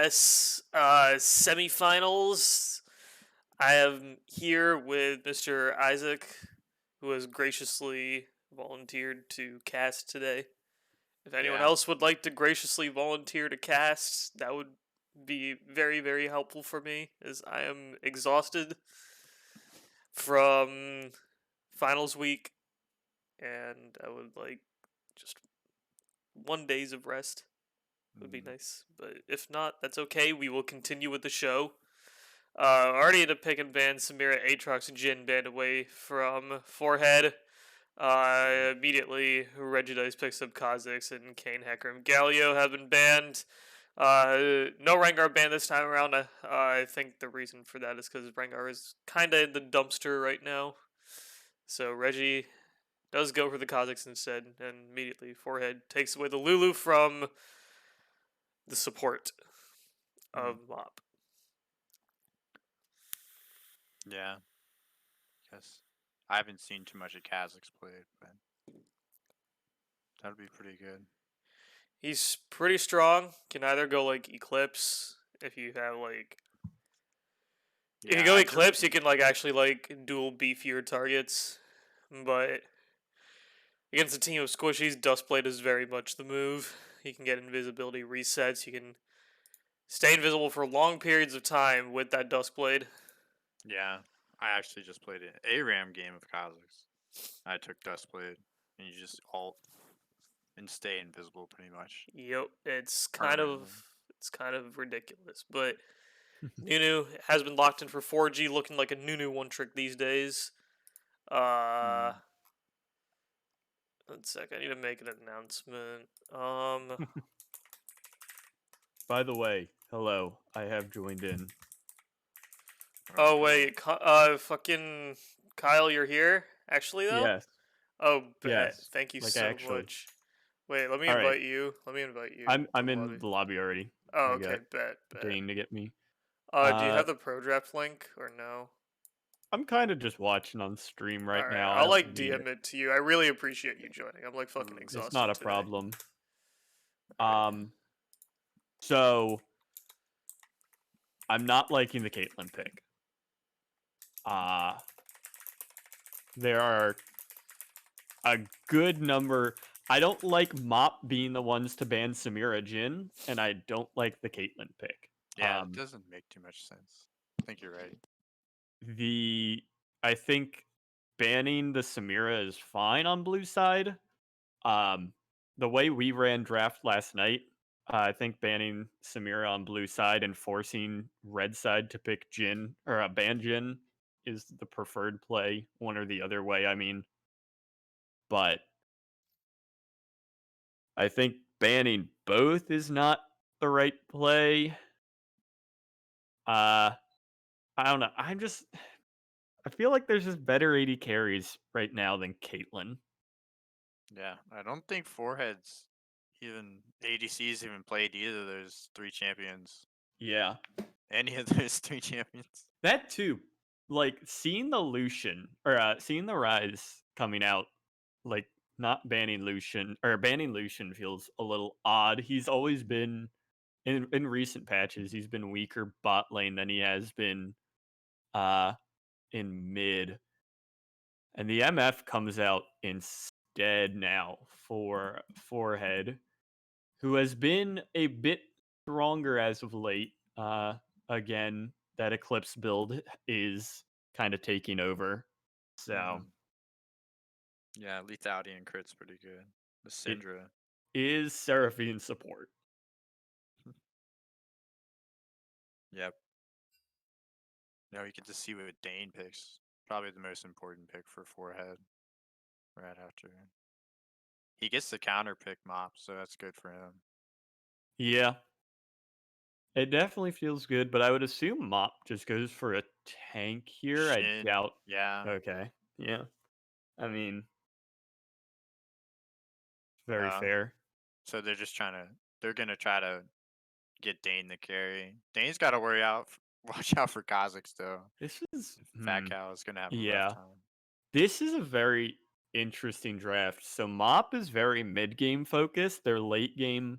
LCS semifinals. I am here with Mr. Isaac, who has graciously volunteered to cast today. If anyone Yeah. else would like to graciously volunteer to cast, that would be very, very helpful for me, as I am exhausted from finals week, and I would like just 1 days of rest would be Mm. nice. But if not, that's okay. We will continue with the show. Already ended up picking ban Samira Aatrox and Jin banned away from Forehead. Immediately, Regidice picks up Kha'Zix and Kane, Hecker, and Galio have been banned. No Rengar ban this time around. I think the reason for that is because Rengar is kind of in the dumpster right now. So Reggie does go for the Kha'Zix instead, and immediately Forehead takes away the Lulu from the support of Mm. Mop. Yeah. Guess I haven't seen too much of Kazakh's played, but that'd be pretty good. He's pretty strong. Can either go like Eclipse if you have like if you Yeah, go I just Eclipse, you can like actually like dual beefier targets. But against a team of squishies, Dustblade is very much the move. You can get invisibility resets. You can stay invisible for long periods of time with that Duskblade. yeah. I actually just played an ARAM game of Kazakhs. I took Dustblade and you just alt and stay invisible pretty much Yep, permanently. it's kind of ridiculous, but Nunu has been locked in for 4G, looking like a Nunu one trick these days. Uh, Mm. 1 sec, I need to make an announcement. By the way, hello. I have joined in. Oh Okay. wait, fucking Kyle, you're here? Actually though? Yes. Oh, bet. Yes. Thank you Like so actually. much. Wait, let me All right. invite you. Let me invite you to I'm the in lobby. the lobby already. Oh, I okay, got bet. Dane to get me. Do you Uh have the pro draft link or no? I'm kind of just watching on stream All right right, now. I I'll don't like need it. DM it to you. I really appreciate you joining. I'm like fucking Ooh. It's not exhausted a today. problem. All right. So I'm not liking the Caitlyn pick. There are a good number. I don't like Mop being the ones to ban Samira Jin, and I don't like the Caitlyn pick. Yeah, it doesn't make too much sense. I think you're right. I think banning the Samira is fine on blue side. The way we ran draft last night, I think banning Samira on blue side and forcing red side to pick Jin or ban Jin is the preferred play, one or the other way. I mean, but I think banning both is not the right play. I don't know. I feel like there's just better AD carries right now than Caitlyn. Yeah, I don't think Foreheads even ADCs even played either of those three champions. Yeah. Any of those three champions. That too. Like seeing the Lucian or seeing the Rise coming out, like not banning Lucian or banning Lucian feels a little odd. He's always been in recent patches, he's been weaker bot lane than he has been uh in mid. And the MF comes out instead now for Forehead, who has been a bit stronger as of late. Again, that Eclipse build is kind of taking over. So Yeah, lethality and crit's pretty good. The it Syndra. is Seraphine support. Yep. No, you get to see what Dane picks. Probably the most important pick for Forehead. Right after. He gets the counter pick Mop, so that's good for him. Yeah. It definitely feels good, but I would assume Mop just goes for a tank here. I Shin. doubt. Yeah. Okay. Yeah. I mean, very fair. So they're just they're gonna try to get Dane the carry. Dane's got to watch out for Kha'Zix though. This is Fat Cow is gonna have a rough yeah. time. This is a very interesting draft. So Mop is very mid game focused. Their late game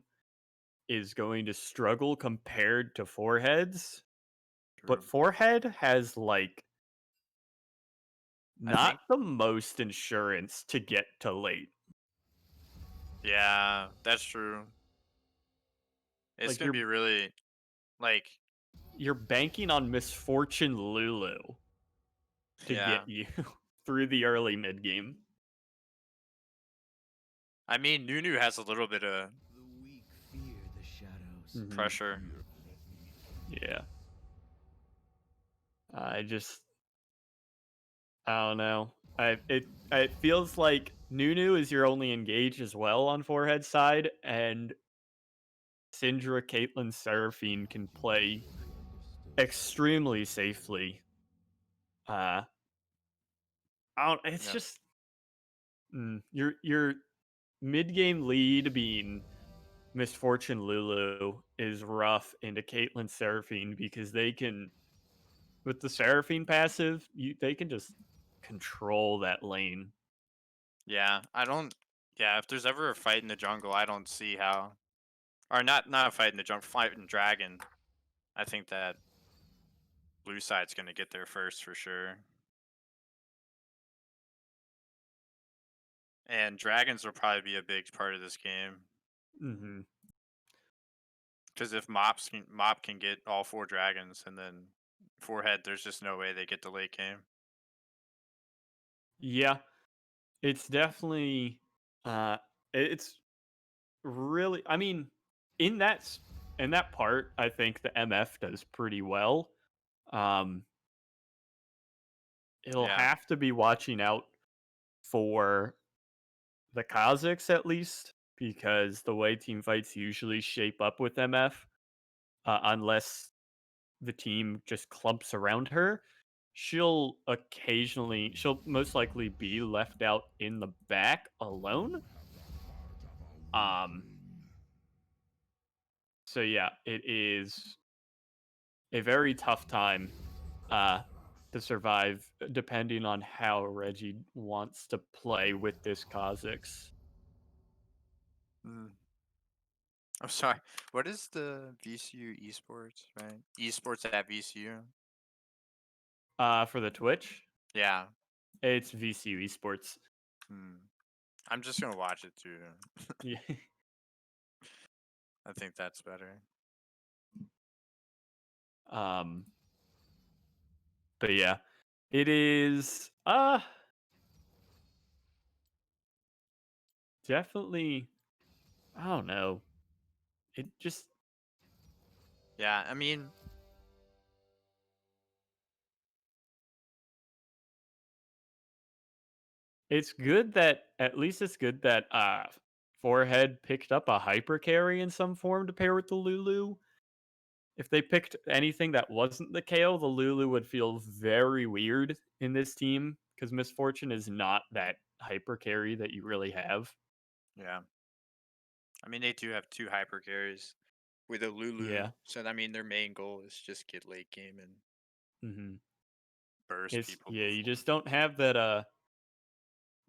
is going to struggle compared to Foreheads, but True. Forehead has like I think, not the most insurance to get to late. yeah, that's true. It's Like gonna be really like, you're banking on Misfortune Lulu to yeah. get you through the early mid game. I mean, Nunu has a little bit of The weak fear the shadows. pressure. Yeah. I just I don't know. It feels like Nunu is your only engage as well on Forehead side, and Syndra, Caitlyn, Seraphine can play extremely safely. Uh I don't it's Yep. just your mid game lead being Misfortune Lulu is rough into Caitlyn Seraphine because they can with the Seraphine passive, they can just control that lane. Yeah, I don't. Yeah, if there's ever a fight in the jungle, I don't see how. Or not a fight in the jungle, fight in Dragon. I think that blue side's gonna get there first for sure. And dragons will probably be a big part of this game. Hmm. Because if Mop can get all 4 dragons and then Forehead, there's just no way they get the late game. Yeah, it's definitely it's really I mean in in that part I think the MF does pretty well. Um it'll Yeah. have to be watching out for the Kazakhs at least because the way team fights usually shape up with MF, unless the team just clumps around her, she'll most likely be left out in the back alone. Um so yeah, it is a very tough time uh to survive depending on how Reggie wants to play with this Kazakhs. Mm. I'm sorry. What is the VCU esports, right? Esports at VCU? For the Twitch, Yeah. it's VCU Esports. Hmm. I'm just gonna watch it too. Yeah. I think that's better. um but yeah, it is definitely I don't know. It just Yeah, I mean, it's good that at least it's good that Forehead picked up a hyper carry in some form to pair with the Lulu. If they picked anything that wasn't the KO, the Lulu would feel very weird in this team because Misfortune is not that hyper carry that you really have. yeah. I mean, they do have 2 hyper carries with a Lulu. Yeah. So I mean, their main goal is just get late game and Hmm. burst It's people yeah, you before. just don't have that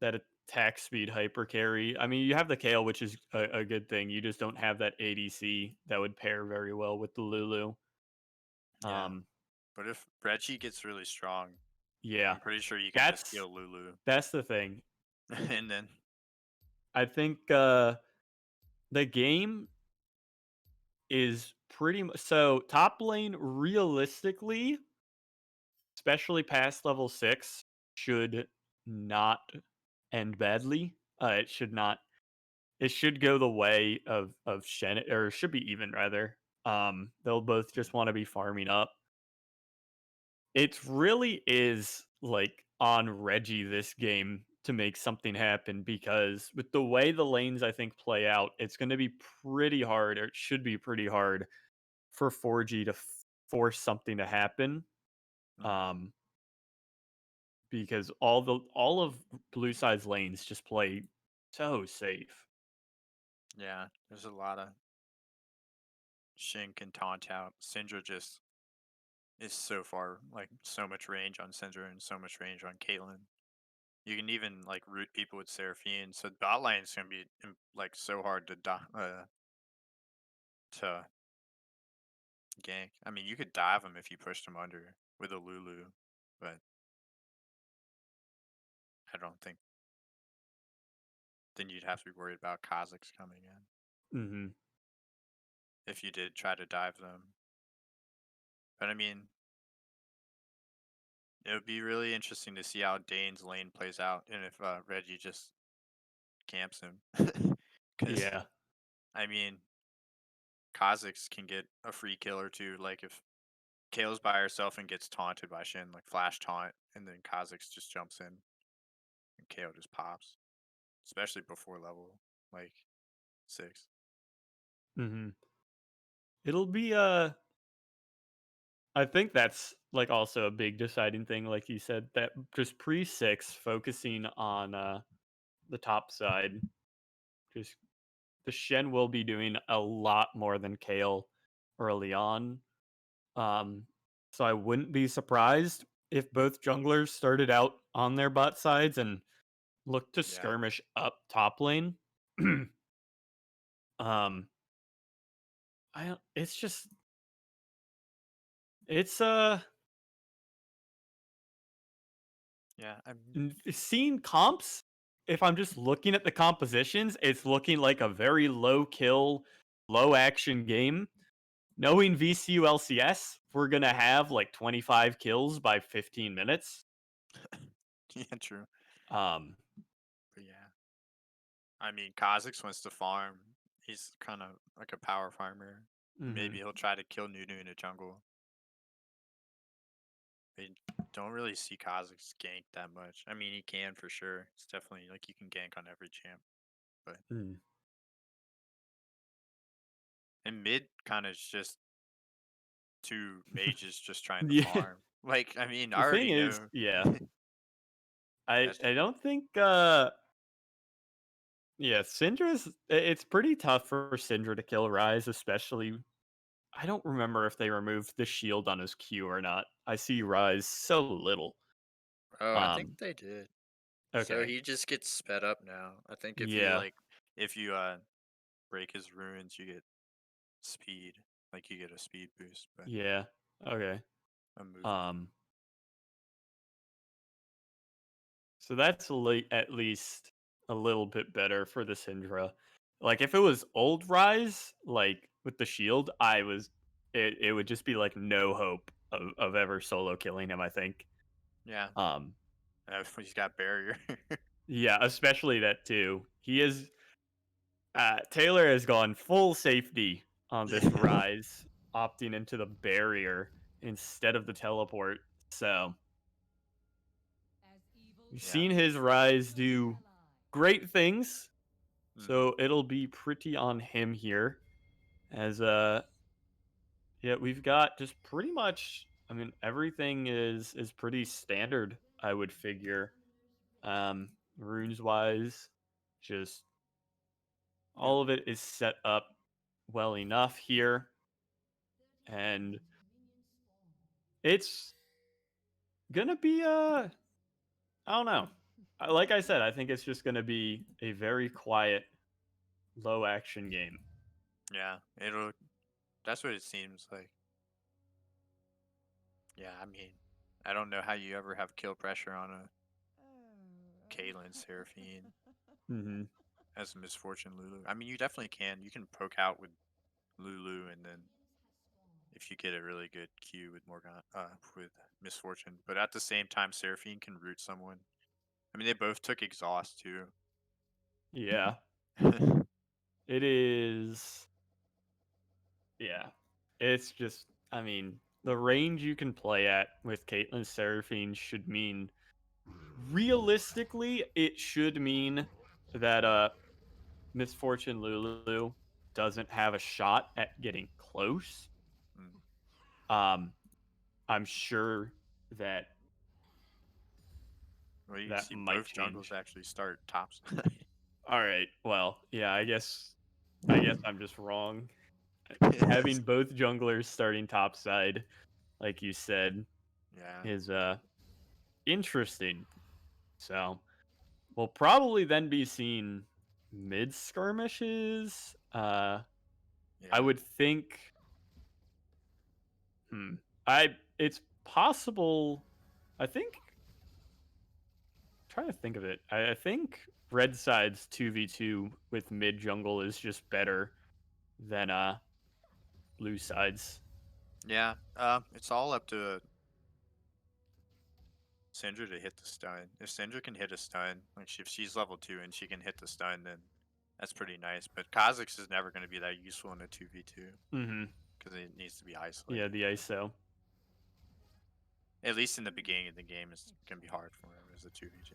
attack speed hyper carry. I mean, you have the Kale, which is a good thing. You just don't have that ADC that would pair very well with the Lulu. Yeah. Um, But if Reggie gets really strong, yeah, I'm pretty sure you can just that's kill Lulu. that's the thing. And then, I think the game is pretty much so top lane realistically, especially past level 6, should not end badly. It should not. It should go the way of Shen, or it should be even rather. They'll both just want to be farming up. It really is like on Reggie this game to make something happen because with the way the lanes I think play out, it's going to be pretty hard, or it should be pretty hard for 4G to force something to happen. mhm, Um, because all of Blue Side's lanes just play so safe. yeah, there's a lot of Shin can taunt out. Syndra just is so far, like so much range on Syndra and so much range on Caitlyn. You can even like root people with Seraphine. So bot lane is gonna be like so hard to to gank. I mean, you could dive him if you pushed him under with a Lulu, but I don't think then you'd have to be worried about Kazakhs coming in Mm-hmm. if you did try to dive them. But I mean, it would be really interesting to see how Dane's lane plays out and if Reggie just camps him. Because, Yeah. I mean, Kazakhs can get a free kill or two. Like if Kale's by herself and gets taunted by Shin, like flash taunt, and then Kazakhs just jumps in and Kale just pops. Especially before level like 6. Mm-hmm. It'll be I think that's like also a big deciding thing, like you said, that just pre-6 focusing on the top side. Just the Shen will be doing a lot more than Kale early on. So I wouldn't be surprised if both junglers started out on their bot sides and looked to Yeah. skirmish up top lane. um it's just it's Yeah. seeing comps, if I'm just looking at the compositions, it's looking like a very low kill, low action game. Knowing VCU LCS, we're going to have like 25 kills by 15 minutes. Yeah, true. Um, But yeah. I mean, Kazakhs wants to farm. He's kind of like a power farmer. mhm. Maybe he'll try to kill Nunu in the jungle. I don't really see Kazakhs gank that much. I mean, he can for sure. It's definitely like you can gank on every champ. But Mm. in mid, kind of just two mages just trying to Yeah. farm. Like, I mean, I The thing already is, know. yeah, I don't think yeah, Syndra's it's pretty tough for Syndra to kill Rise, especially I don't remember if they removed the shield on his Q or not. I see Rise so little. Oh, I think Um, they did. So okay. he just gets sped up now. I think Yeah. if you break his runes, you get speed. Like you get a speed boost, but Yeah. Okay. a movement. Um, so that's at least a little bit better for the Syndra. Like if it was old Rise, like with the shield, it would just be like no hope of ever solo killing him, I think. Yeah. Um, He's got barrier. yeah, especially that too. He is Taylor has gone full safety on this Yeah. Rise, opting into the barrier instead of the teleport. So we've Yeah. seen his Rise do great things. Hmm. So it'll be pretty on him here. As yeah, we've got just pretty much I mean everything is pretty standard, I would figure. Runes wise, just Yep. all of it is set up well enough here. And it's gonna be I don't know. Like I said, I think it's just gonna be a very quiet, low action game. Yeah. That's what it seems like. Yeah. I mean, I don't know how you ever have kill pressure on a Caitlyn Seraphine Mm-hmm. as a misfortune Lulu. I mean, you definitely can. You can poke out with Lulu, and then if you get a really good Q with with misfortune, but at the same time, Seraphine can root someone. I mean, they both took exhaust too. Yeah, it is. Yeah, it's just. I mean, the range you can play at with Caitlyn Seraphine should mean, realistically, it should mean that Misfortune Lulu doesn't have a shot at getting close. Mm. Um, I'm sure that Well, you that see might both jungles change. actually start tops. All right. Well, yeah, I guess I'm just wrong. Yes. Having both junglers starting topside, like you said, Yeah. is interesting. So we'll probably then be seeing mid skirmishes. Yeah. I would think. It's possible. I think. Trying to think of it. I think red side's 2v2 with mid jungle is just better than blue side's. Yeah. It's all up to Syndra to hit the stun. If Syndra can hit a stun, like if she's level 2 and she can hit the stun, then that's pretty nice. But Kha'Zix is never going to be that useful in a 2v2 Mm-hmm. because it needs to be Yeah, isolated. the ISO. At least in the beginning of the game, it's going to be hard for him as a 2v2.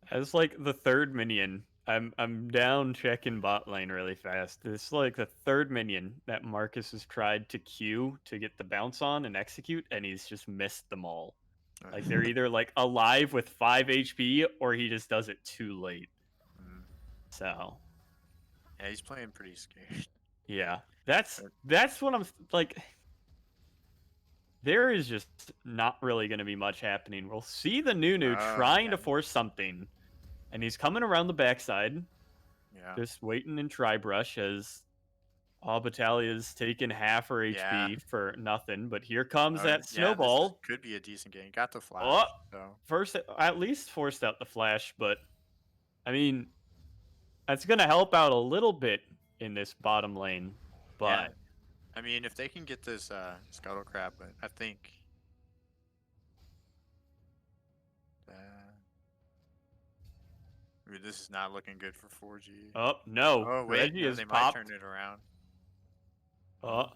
As like the third minion, I'm down checking bot lane really fast. This is like the third minion that Marcus has tried to queue to get the bounce on and execute, and he's just missed them all. Like they're either like alive with 5 HP or he just does it too late. Mm. So Yeah, he's playing pretty scared. yeah, that's what I'm like. There is just not really going to be much happening. We'll see the Nunu trying to force something, and he's coming around the backside, Yeah. just waiting in Tribrush as Batalia's taking half her Yeah. HP for nothing. But here comes Yeah, that this snowball. could be a decent game. Got the flash, Oh, so first at least forced out the flash, but I mean that's going to help out a little bit in this bottom lane. But yeah. I mean, if they can get this Scuttle Crab, but I think this is not looking good for 4G. oh no, Oh wait, Reggie no, has they might popped. turn it around. Oh.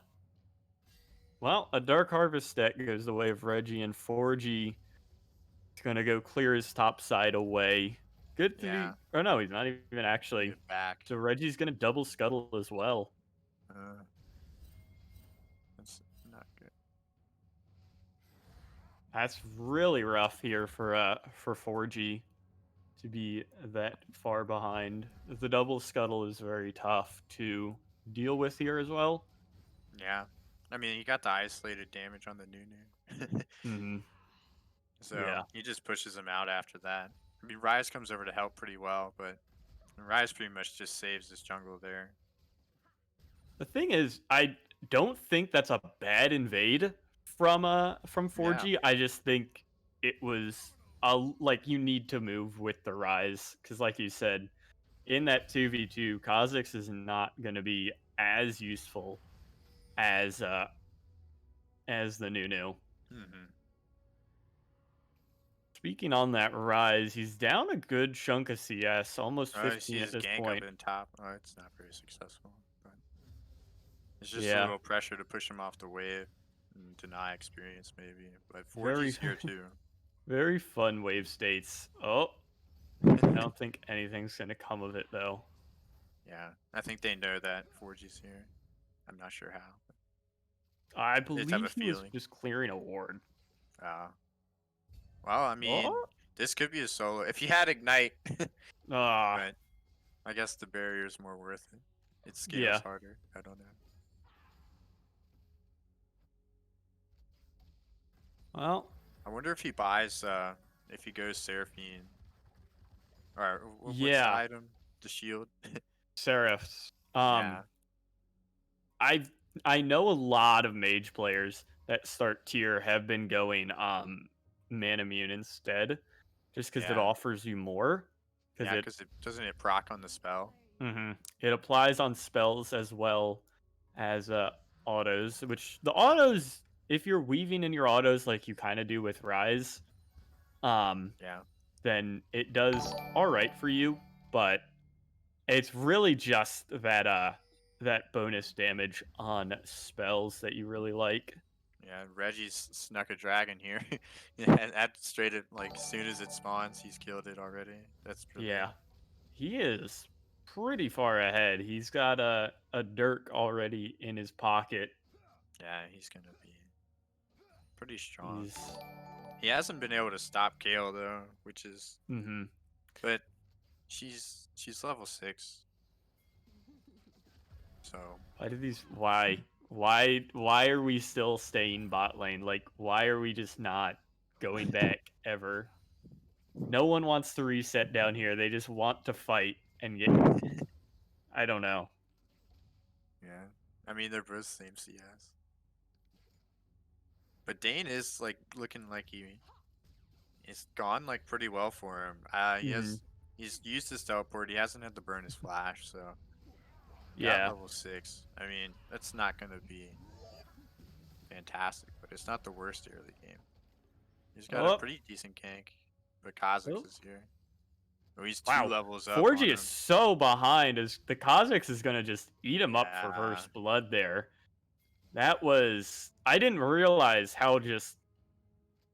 Well, a Dark Harvest stack goes the way of Reggie, and 4G is going to go clear his top side away. Good to Yeah. be. Oh, no, he's not even actually. Get back. So Reggie's going to double scuttle as well. That's not good. That's really rough here for 4G to be that far behind. The double scuttle is very tough to deal with here as well. Yeah. I mean, you got the isolated damage on the Nunu. Mm-hmm. So Yeah. he just pushes him out after that. I mean, Rise comes over to help pretty well, but Rise pretty much just saves this jungle there. The thing is, I don't think that's a bad invade from 4G. Yeah. I just think it was like you need to move with the rise because, like you said, in that 2v2, Kha'Zix is not going to be as useful as the Nunu. Mm-hmm. Speaking on that rise, he's down a good chunk of CS, almost 15 at this gank point. up in top. Oh, it's not very successful, but it's just a Yeah. little pressure to push him off the wave and deny experience maybe. But 4G's Very- here too. Very fun wave states. Oh, I don't think anything's going to come of it though. Yeah, I think they know that 4G's here. I'm not sure how. I just have believe a he was feeling. just clearing a ward. Well, I mean, this could be a solo. If he had Ignite, Ah, but I guess the barrier is more worth it. It scales Yeah. harder. I don't know. well, I wonder if he buys, if he goes Seraphine. Or what's the Yeah. item? The shield? Seraphs. Yeah. I know a lot of mage players that start tier have been going man immune instead, just because it Yeah. offers you more. Yeah, it because it doesn't it proc on the spell? it applies on spells as well as autos, which the autos, if you're weaving in your autos like you kind of do with Rise, Yeah. then it does all right for you, but it's really just that bonus damage on spells that you really like. Yeah, Reggie's snuck a dragon here. Yeah, and at straight at like as soon as it spawns, he's killed it already. That's brilliant. Yeah, he is pretty far ahead. He's got a Dirk already in his pocket. Yeah, he's gonna be pretty strong. He's He hasn't been able to stop Gale though, which is but she's level 6. So why are we still staying bot lane? Like, why are we just not going back ever? No one wants to reset down here. They just want to fight and get. I don't know. Yeah. I mean, they're both same CS. But Dane is like looking like it's gone like pretty well for him. He's used his teleport. He hasn't had to burn his flash, so got Yeah. level 6. I mean, that's not gonna be fantastic, but it's not the worst early game. He's got a Oh, pretty decent gank, but Kha'Zix oh. is here. Oh, he's 2 Wow. levels up on 4G him. is so behind as the Kazakhs is gonna just eat him up for Yeah. first blood there. That was I didn't realize how just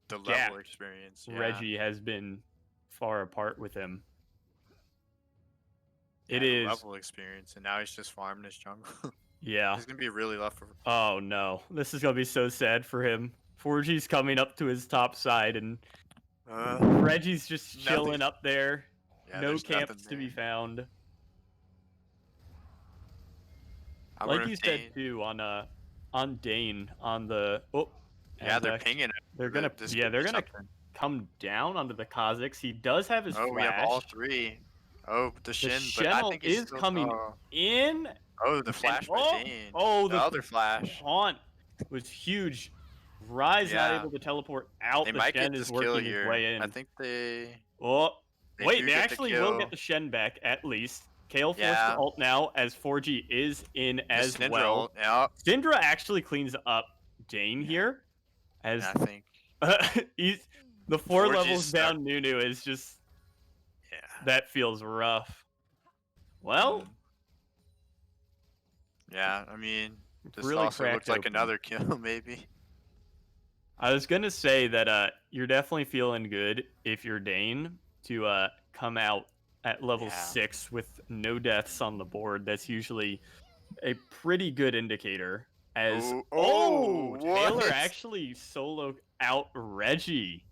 The level gapped experience. Yeah. Reggie has been far apart with him. Yeah, It the is level experience, and now he's just farming his jungle. yeah. He's gonna be really rough for. Oh no. This is gonna be so sad for him. 4G's coming up to his top side and Reggie's just chilling nothing. up there. Yeah, No there's nothing camps to be there. found. I Like wonder you if said Dane. too on Dane on the Yeah, and, they're pinging him. they're gonna This yeah could they're be gonna something. come down onto the Kazakhs. He does have his Oh, flash. we have all 3. Oh, the The Shin, but I Shen think he's is still. coming in. Oh, the And flash by Dane. oh, The other flash. taunt was huge. Rise not Yeah. able to teleport out. They The might Shen get is this kill working his here. way in. I think they. Oh, They wait, do they get the actually will kill. get the Shen back at least. Kale forced Yeah. to ult now as 4G is in The as Syndra well. ult, yeah. Syndra actually cleans up Dane Yeah. here. As And I think. he's the 4 4G's levels stuck. down Nunu is just Yeah. that feels rough. Well, Yeah, I mean, this really also looks cracked like open. another kill, maybe. I was gonna say that you're definitely feeling good if you're Dane to come out at level Yeah. 6 with no deaths on the board. That's usually a pretty good indicator. As Taylor what? actually soloed out Reggie.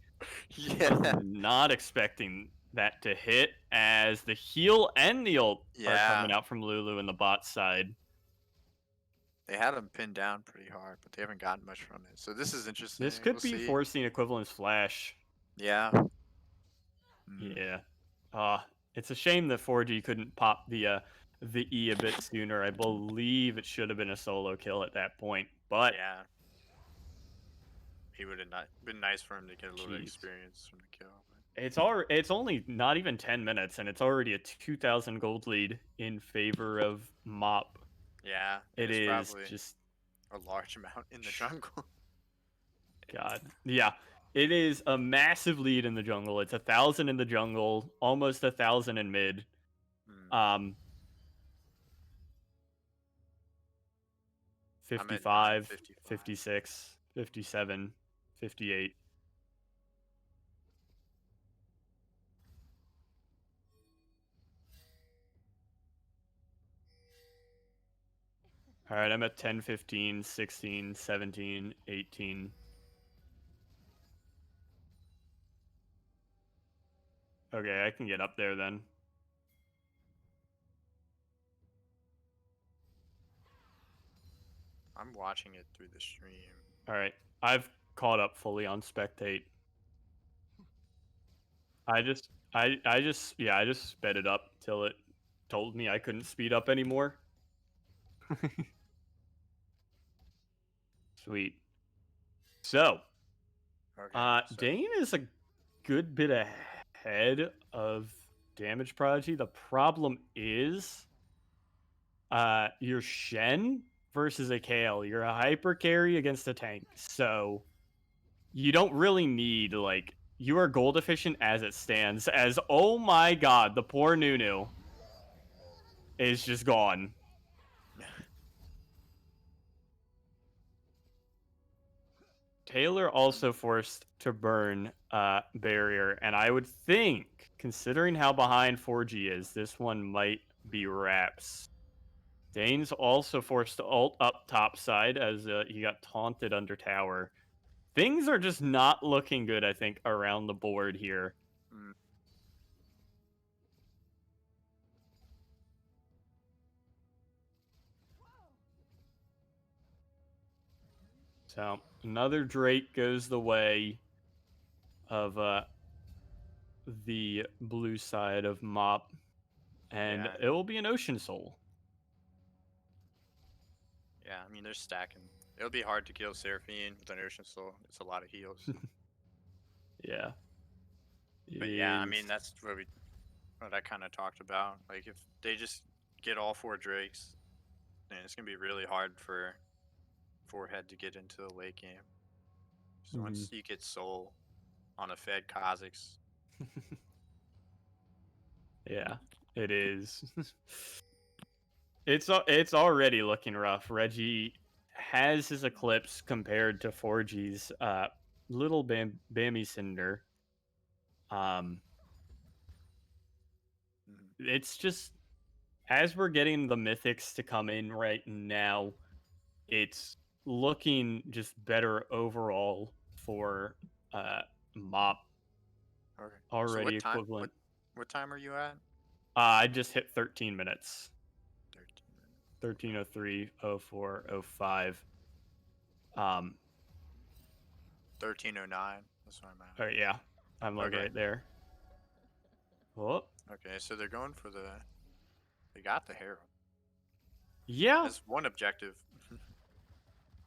Yeah. Not expecting that to hit as the heal and the ult are coming Yeah. out from Lulu in the bot side. They had him pinned down pretty hard, but they haven't gotten much from it. So this is interesting. This could We'll be see. forcing equivalence flash. Yeah. Yeah. It's a shame that 4G couldn't pop the E a bit sooner. I believe it should have been a solo kill at that point. But Yeah. He would have not been nice for him to get a little Jeez. experience from the kill. it's only not even 10 minutes and it's already a 2,000 gold lead in favor of Mop. Yeah. It it's is probably just a large amount in the jungle. God. Yeah. It is a massive lead in the jungle. It's 1,000 in the jungle, almost 1,000 in mid. 55, 56, 57, 58. All right, I'm at 10, 15, 16, 17, 18. Okay, I can get up there then. I'm watching it through the stream. All right, I've caught up fully on spectate. I just sped it up till it told me I couldn't speed up anymore. Sweet. So, Okay. Dane is a good bit ahead of Damage Prodigy. The problem is, your Shen versus a Kale. You're a hyper carry against a tank, so you don't really need like you are gold efficient as it stands. As oh my god, the poor Nunu is just gone. Taylor also forced to burn barrier, and I would think, considering how behind 4G is, this one might be wraps. Dane's also forced to ult up top side as he got taunted under tower. Things are just not looking good, I think, around the board here. So, another Drake goes the way of the blue side of Mop, and Yeah. it will be an Ocean Soul. Yeah, I mean they're stacking. It'll be hard to kill Seraphine with an Ocean Soul. It's a lot of heals. Yeah. But yeah, I Is- mean that's what I kind of talked about. Like if they just get all 4 Drakes, then it's gonna be really hard for Forehead to get into the late game. So Mhm. once you get Soul on a Fed Kha'Zix, Yeah, it is. It's already looking rough. Reggie has his Eclipse compared to 4G's little Bammy Cinder. Um, mhm, it's just as we're getting the mythics to come in right now, it's looking just better overall for Mop okay. So already what time? equivalent. What time are you at? I just hit 13 minutes. 13 minutes. 13:03, 04, 05. 13:09. That's what I'm at. Oh yeah, I'm like Okay. right there. Oh, Okay, so they're going for the. They got the Herald. yeah. That's one objective.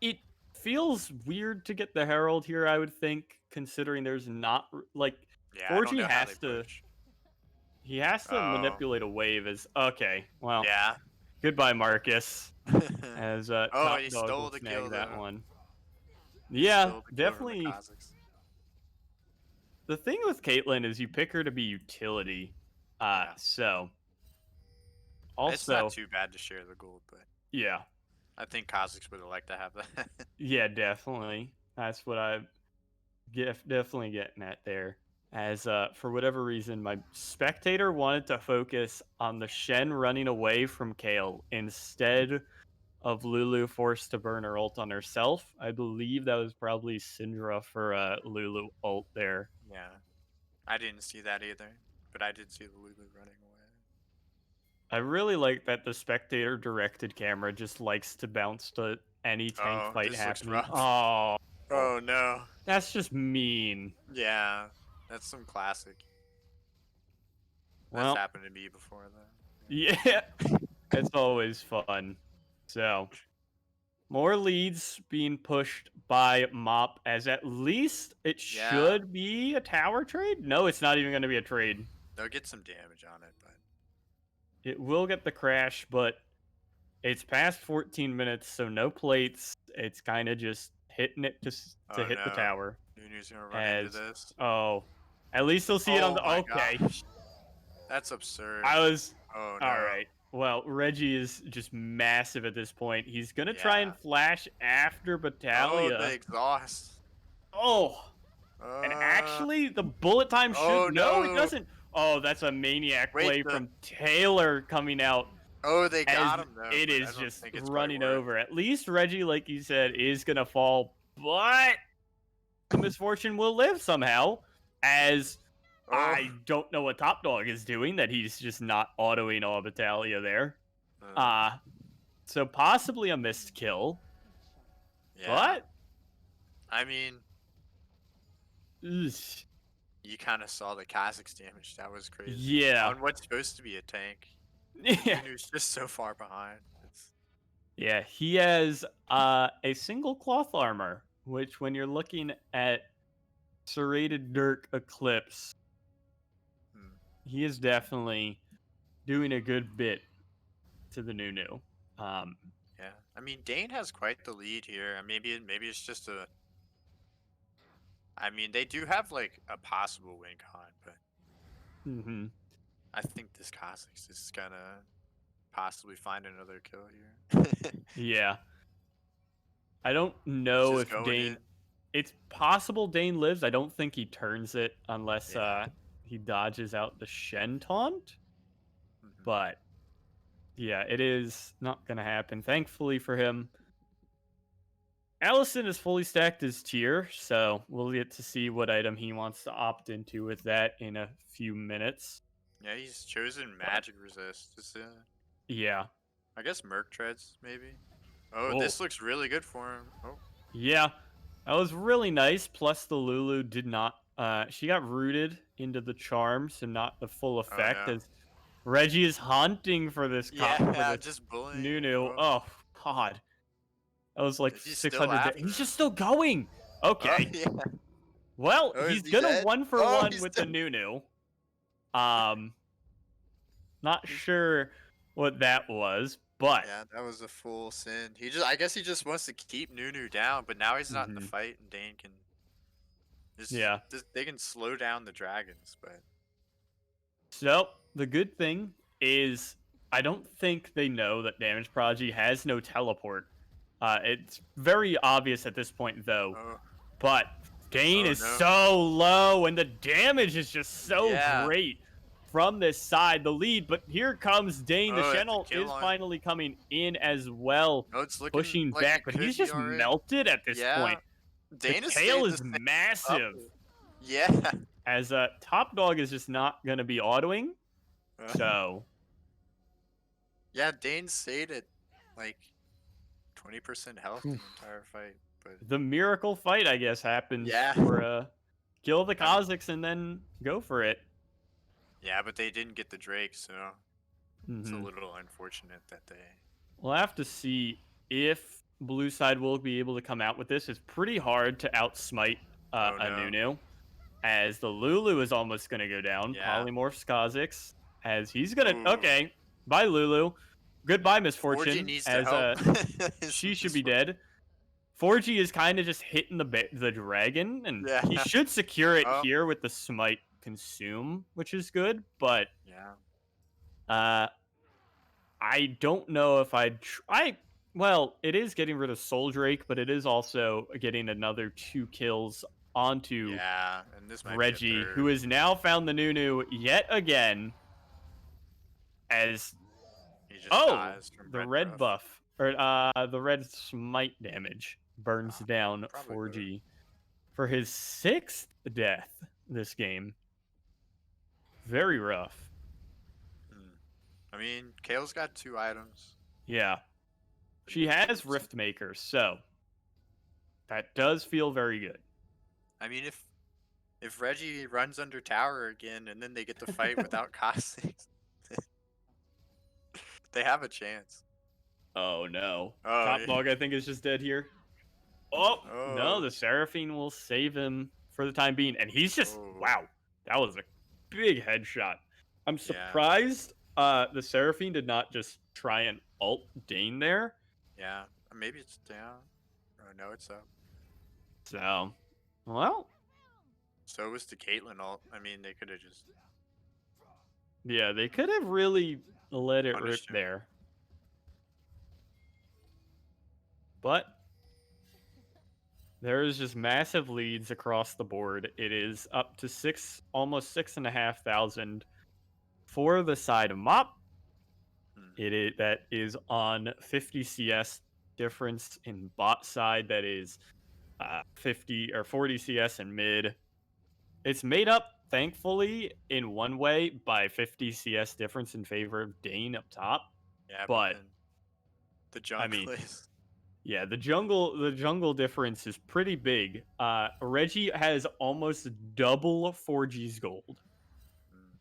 It feels weird to get the Herald here. I would think, considering there's not like Yeah, I don't 4G know how they has to. push. He has to Oh, manipulate a wave. As okay, well, yeah. goodbye, Marcus. As Oh, Top he Dog will stole the kill snag that though. one. He Yeah, stole the kill from the definitely. Kha'Zix. The thing with Caitlyn is you pick her to be utility. Yeah. So It's not also, too bad to share the gold, but yeah, I think Kha'Zix would have liked to have that. yeah, definitely. That's what I definitely getting at there. As for whatever reason, my spectator wanted to focus on the Shen running away from Kale instead of Lulu forced to burn her ult on herself. I believe that was probably Syndra for Lulu ult there. Yeah. I didn't see that either, but I did see the Lulu running away. I really like that the spectator directed camera just likes to bounce to any tank Oh, fight this looks happening. rough. Oh, Oh no. that's just mean. Yeah, that's some classic. That's Well, happened to me before though. yeah, it's always fun. So, more leads being pushed by Mop, as at least it Yeah. should be a tower trade. No, it's not even going to be a trade. They'll get some damage on it, but It will get the crash, but it's past 14 minutes, so no plates. It's kind of just hitting it to oh hit the no. tower. Nunu's gonna run into As this. oh, at least they'll see it on Oh the my okay. gosh. That's absurd. I was Oh no. all right. Well, Reggie is just massive at this point. He's gonna try and Yeah. flash after Oh, the Battalia. exhaust. Oh, and actually, the bullet time should. Oh, No, it no. doesn't. Oh, that's a maniac Wait, play the- from Taylor coming out. Oh, they As got him though. it but I is don't just think it's quite running worth. over. At least Reggie, like you said, is gonna fall, but the misfortune will live somehow. As Oh. I don't know what Top Dog is doing, that he's just not autoing all Battalia there. So possibly a missed kill, yeah. but I mean, ugh, you kind of saw the Kha'Zix damage. That was crazy. yeah, On what's supposed to be a tank. yeah, Nunu's just so far behind. It's... yeah. He has a single cloth armor, which when you're looking at serrated Dirk Eclipse, Hmm. he is definitely doing a good bit to the Nunu. Yeah, I mean Dane has quite the lead here. Maybe it's just a. I mean they do have like a possible win con, but mhm. I think this Kha'Zix is gonna possibly find another kill here. Yeah. I don't know just if going Dane. in. It's possible Dane lives. I don't think he turns it unless Yeah. he dodges out the Shen taunt. Mhm. But yeah, it is not going to happen. Thankfully for him, Allison has fully stacked his tier, so we'll get to see what item he wants to opt into with that in a few minutes. Yeah, he's chosen magic resist. Yeah. I guess Merc treads maybe. Oh, this looks really good for him. Oh, Yeah. That was really nice. Plus the Lulu did not she got rooted into the charm, so not the full effect no. as Reggie is hunting for this yeah, for this just bullying. Nunu. Oh. Oh god. That was like Is he still 600. after He's him? just still going. Oh, Okay. yeah. Well, Oh, is he's he gonna dead? 1 for Oh, 1 he's with the dead. Nunu. Not sure what that was, but Yeah, that was a full sin. I guess he just wants to keep Nunu down, but now he's not in the Mhm. fight, and Dane can Yeah. they can slow down the dragons, but So the good thing is, I don't think they know that Damage Prodigy has no teleport. It's very obvious at this point, though. oh, But Dane oh is no. so low, and the damage is just so Yeah. great from this side. The lead, but here comes Dane. The Oh, that's a channel kill is on. finally coming in as well, Oh, it's looking pushing like back, it but could he's be just alright. melted at this Yeah. point. The Dana tail stayed the is same massive, up. Yeah. as Top Dog is just not going to be autoing. So, Yeah, Dane stayed at like 20% health the entire fight, but the miracle fight, I guess, happens Yeah. for kill the I mean- Kazakhs and then go for it. yeah, but they didn't get the Drake, so it's a Mhm. little unfortunate that they. We'll have to see if blue side will be able to come out with this. It's pretty hard to outsmite Oh, a no. Nunu, as the Lulu is almost going to go down. Yeah. Polymorph Kazakhs, as he's going Ooh. to... Okay, bye, Lulu. Goodbye, 4G Misfortune, needs to as help. she should be dead. 4G is kind of just hitting the dragon, and he Yeah. should secure it Oh. here with the Smite Consume, which is good, but... Yeah. I don't know if I'd try. Well, it is getting rid of Soul Drake, but it is also getting another 2 kills onto Yeah, and this might be a Reggie, third. who has now found the Nunu yet again. As He just oh, dies from the red red buff or the red smite damage burns Ah, down probably 4G for his 6th death this game. Very rough. I mean, Kale's got 2 items. Yeah. She has Rift Maker, so that does feel very good. I mean, if Reggie runs under tower again and then they get the fight without Cossings, they have a chance. Oh no. Oh, Top yeah. Dog, I think, is just dead here. Oh, no, Oh. the Seraphine will save him for the time being. And he's just, Oh. wow, that was a big headshot. I'm Yeah. surprised the Seraphine did not just try and ult Dane there. Yeah, maybe it's down. Oh, no, it's up. So, well, So was the Caitlyn ult. I mean, they could have just. yeah, they could have really let it rip Punished him. there. But there's just massive leads across the board. It is up to almost 6,500 for the side of Mop. That is on 50 CS difference in bot side. That is 50 or 40 CS in mid. It's made up, thankfully, in one way by 50 CS difference in favor of Dane up top. Yeah, But then the jungle mean, is. yeah, the jungle difference is pretty big. Reggie has almost double 4G's gold.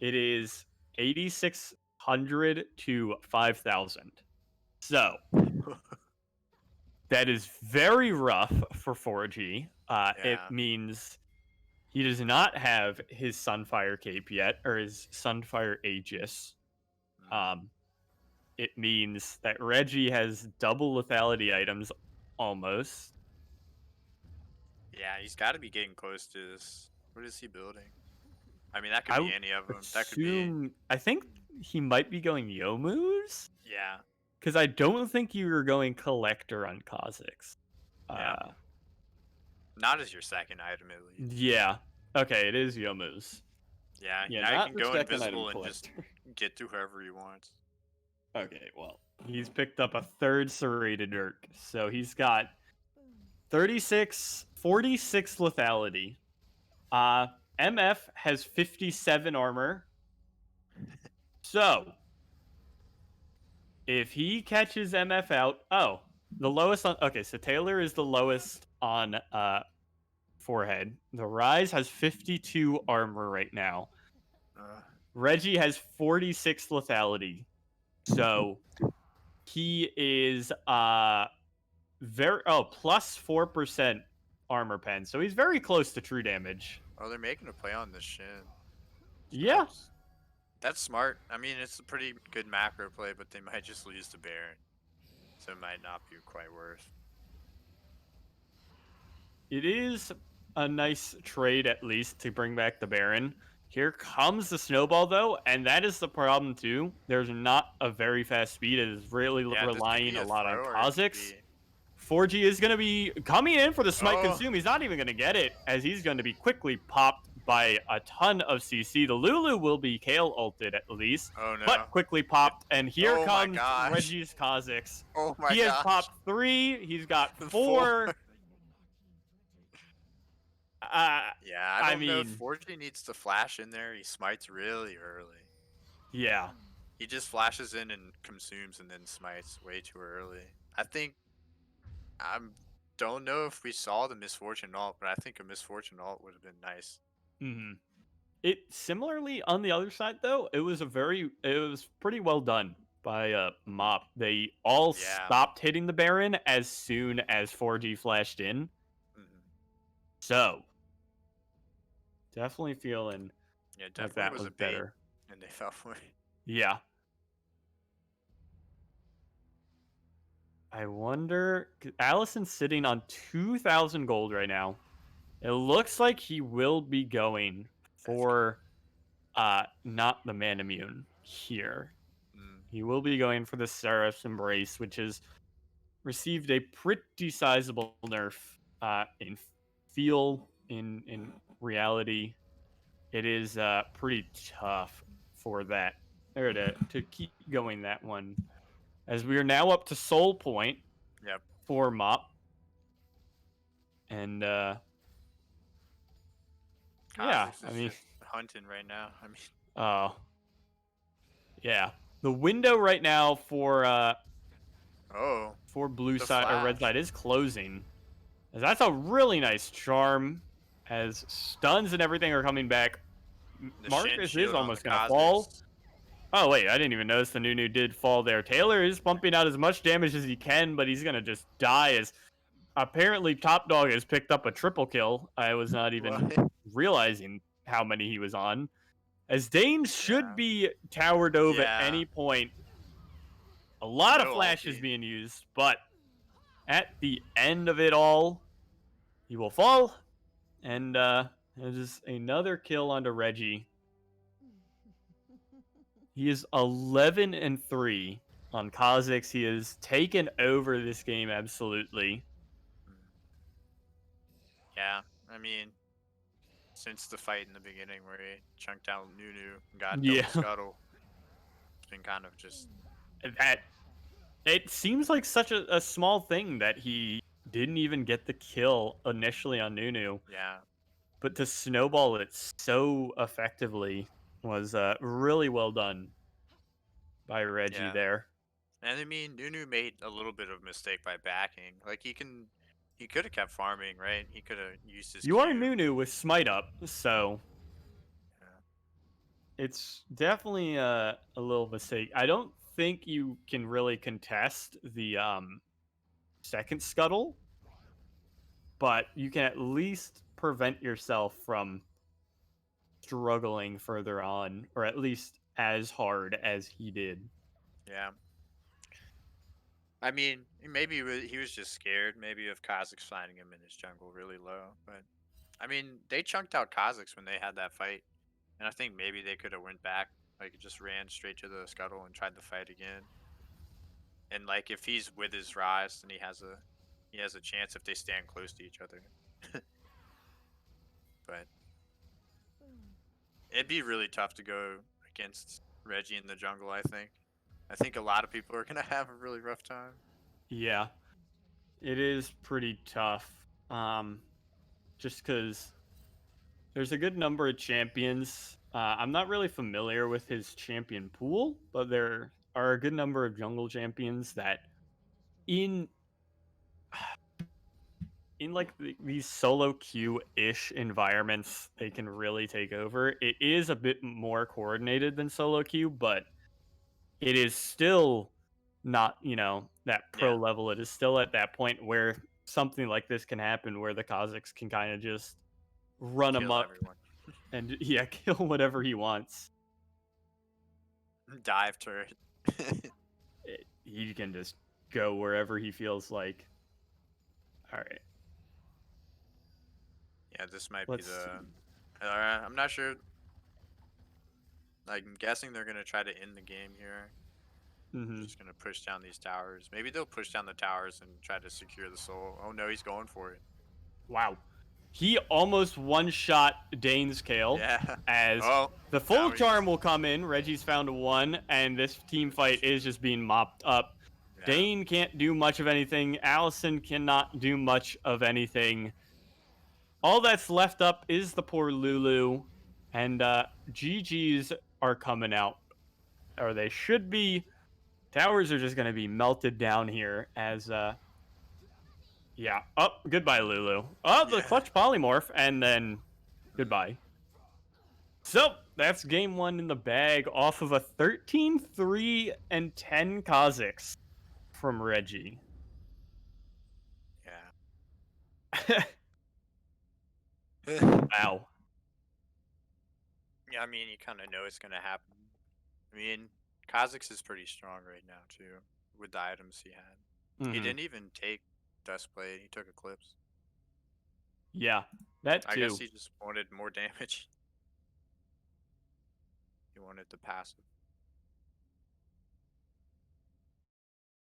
It is 8,600 to 5,000. So that is very rough for 4G. Yeah. It means he does not have his Sunfire Cape yet, or his Sunfire Aegis. It means that Reggie has double lethality items almost. Yeah, he's got to be getting close to this. What is he building? I mean, that could be any of them. That could be. I think he might be going Yomu's. Yeah. Because I don't think you were going Collector on Kazakhs. Yeah. Not as your second item, at least. Yeah. Okay, it is Yomu's. Yeah, Yeah, now not he the can go second invisible item and just collector. get to whoever he wants. Okay, well, he's picked up a 3rd serrated Dirk. So he's got 46 lethality. MF has 57 armor. So, if he catches MF out... Oh, the lowest on... Okay, so Taylor is the lowest on forehead. The Rise has 52 armor right now. Reggie has 46 lethality. So, he is plus 4% armor pen, so he's very close to true damage. Oh, they're making a play on the Shin. Yeah. That's smart. I mean, it's a pretty good macro play, but they might just lose the Baron. So it might not be quite worth. It is a nice trade, at least, to bring back the Baron. Here comes the snowball, though, and that is the problem, too. There's not a very fast speed. It is really Yeah, this could relying be a lot on throw or it could Kha'Zix. be- 4G is going to be coming in for the Smite Oh. Consume. He's not even going to get it, as he's going to be quickly popped by a ton of CC. The Lulu will be Kale ulted, at least, Oh no. but quickly popped. And here Oh my comes gosh. Reggie's Kha'Zix. Oh my He has gosh. popped 3. He's got 4. Four. Yeah, I I don't know if mean- 4G needs to flash in there. He smites really early. Yeah. He just flashes in and consumes and then smites way too early. I don't know if we saw the Misfortune ult, but I think a Misfortune ult would have been nice. Mm-hmm. It similarly on the other side though, it was pretty well done by Mop. They all Yeah. stopped hitting the Baron as soon as 4G flashed in. Mhm. So definitely feeling Yeah, like definitely that was was a bait, better. and they fell for it. Yeah. I wonder. Allison's sitting on 2,000 gold right now. It looks like he will be going for not the Man Immune here. Mm. He will be going for the Seraph's Embrace, which has received a pretty sizable nerf in feel, in reality. It is pretty tough for that, or to keep going that one. As we are now up to Soul Point Yep. for Mop. And yeah, Kha'Zix I is mean, just hunting right now. I mean, oh, yeah. The window right now for blue the side or red flash. side is closing. As that's a really nice charm. As stuns and everything are coming back. the Shin Marcus is shield on almost the gonna fall. Kha'Zix. Oh wait, I didn't even notice the Nunu did fall there. Taylor is pumping out as much damage as he can, but he's gonna just die as apparently Top Dog has picked up a triple kill. I was not even What? realizing how many he was on. As Dane should Yeah. be towered over at Yeah. any point. A lot of No flashes ulti. being used, but at the end of it all, he will fall. And there's another kill onto Reggie. He is 11-3 on Kha'Zix. He has taken over this game absolutely. Yeah, I mean, since the fight in the beginning where he chunked out Nunu and got Yeah. double scuttle, it's been kind of just That it seems like such a small thing that he didn't even get the kill initially on Nunu, yeah. but to snowball it so effectively was really well done by Reggie Yeah. there. And I mean, Nunu made a little bit of mistake by backing. Like he could have kept farming, right? He could have used his You are Q. Nunu with Smite up, so Yeah. it's definitely a little mistake. I don't think you can really contest the second scuttle, but you can at least prevent yourself from struggling further on, or at least as hard as he did. Yeah. I mean, maybe he was just scared, maybe of Kha'Zix finding him in his jungle really low. But I mean, they chunked out Kha'Zix when they had that fight, and I think maybe they could have went back, like just ran straight to the scuttle and tried the fight again. And like if he's with his rise, then he has a chance if they stand close to each other. But it'd be really tough to go against Reggie in the jungle. I think a lot of people are gonna have a really rough time. Yeah, it is pretty tough. Just because there's a good number of champions. I'm not really familiar with his champion pool, but there are a good number of jungle champions that in like these solo queue-ish environments, they can really take over. It is a bit more coordinated than solo queue, but it is still not, that pro Yeah. level. It is still at that point where something like this can happen, where the Kazakhs can kind of just run him Kill up everyone. and yeah, kill whatever he wants. Dive turret. He can just go wherever he feels like. All right, Yeah, this might be let's the. see. I'm not sure. Like, I'm guessing they're gonna try to end the game here. Hmm. Just gonna push down these towers. Maybe they'll push down the towers and try to secure the soul. Oh no, he's going for it. Wow, he almost one-shot Dane's Kale Yeah. as Oh, the now full he's. charm will come in. Reggie's found one, and this team fight is just being mopped up. Yeah. Dane can't do much of anything. Allison cannot do much of anything. All that's left up is the poor Lulu, and GGs are coming out, or they should be. Towers are just going to be melted down here as, yeah. Oh, goodbye, Lulu. Oh, the Yeah. clutch polymorph, and then goodbye. So that's game one in the bag off of a 13-3 and 10 Kazakhs from Reggie. Yeah. Wow. Yeah, I mean, you kind of know it's gonna happen. I mean, Kha'Zix is pretty strong right now too, with the items he had. He Hmm. didn't even take Dustblade. He took Eclipse. Yeah, that I guess too. he just wanted more damage. He wanted the passive.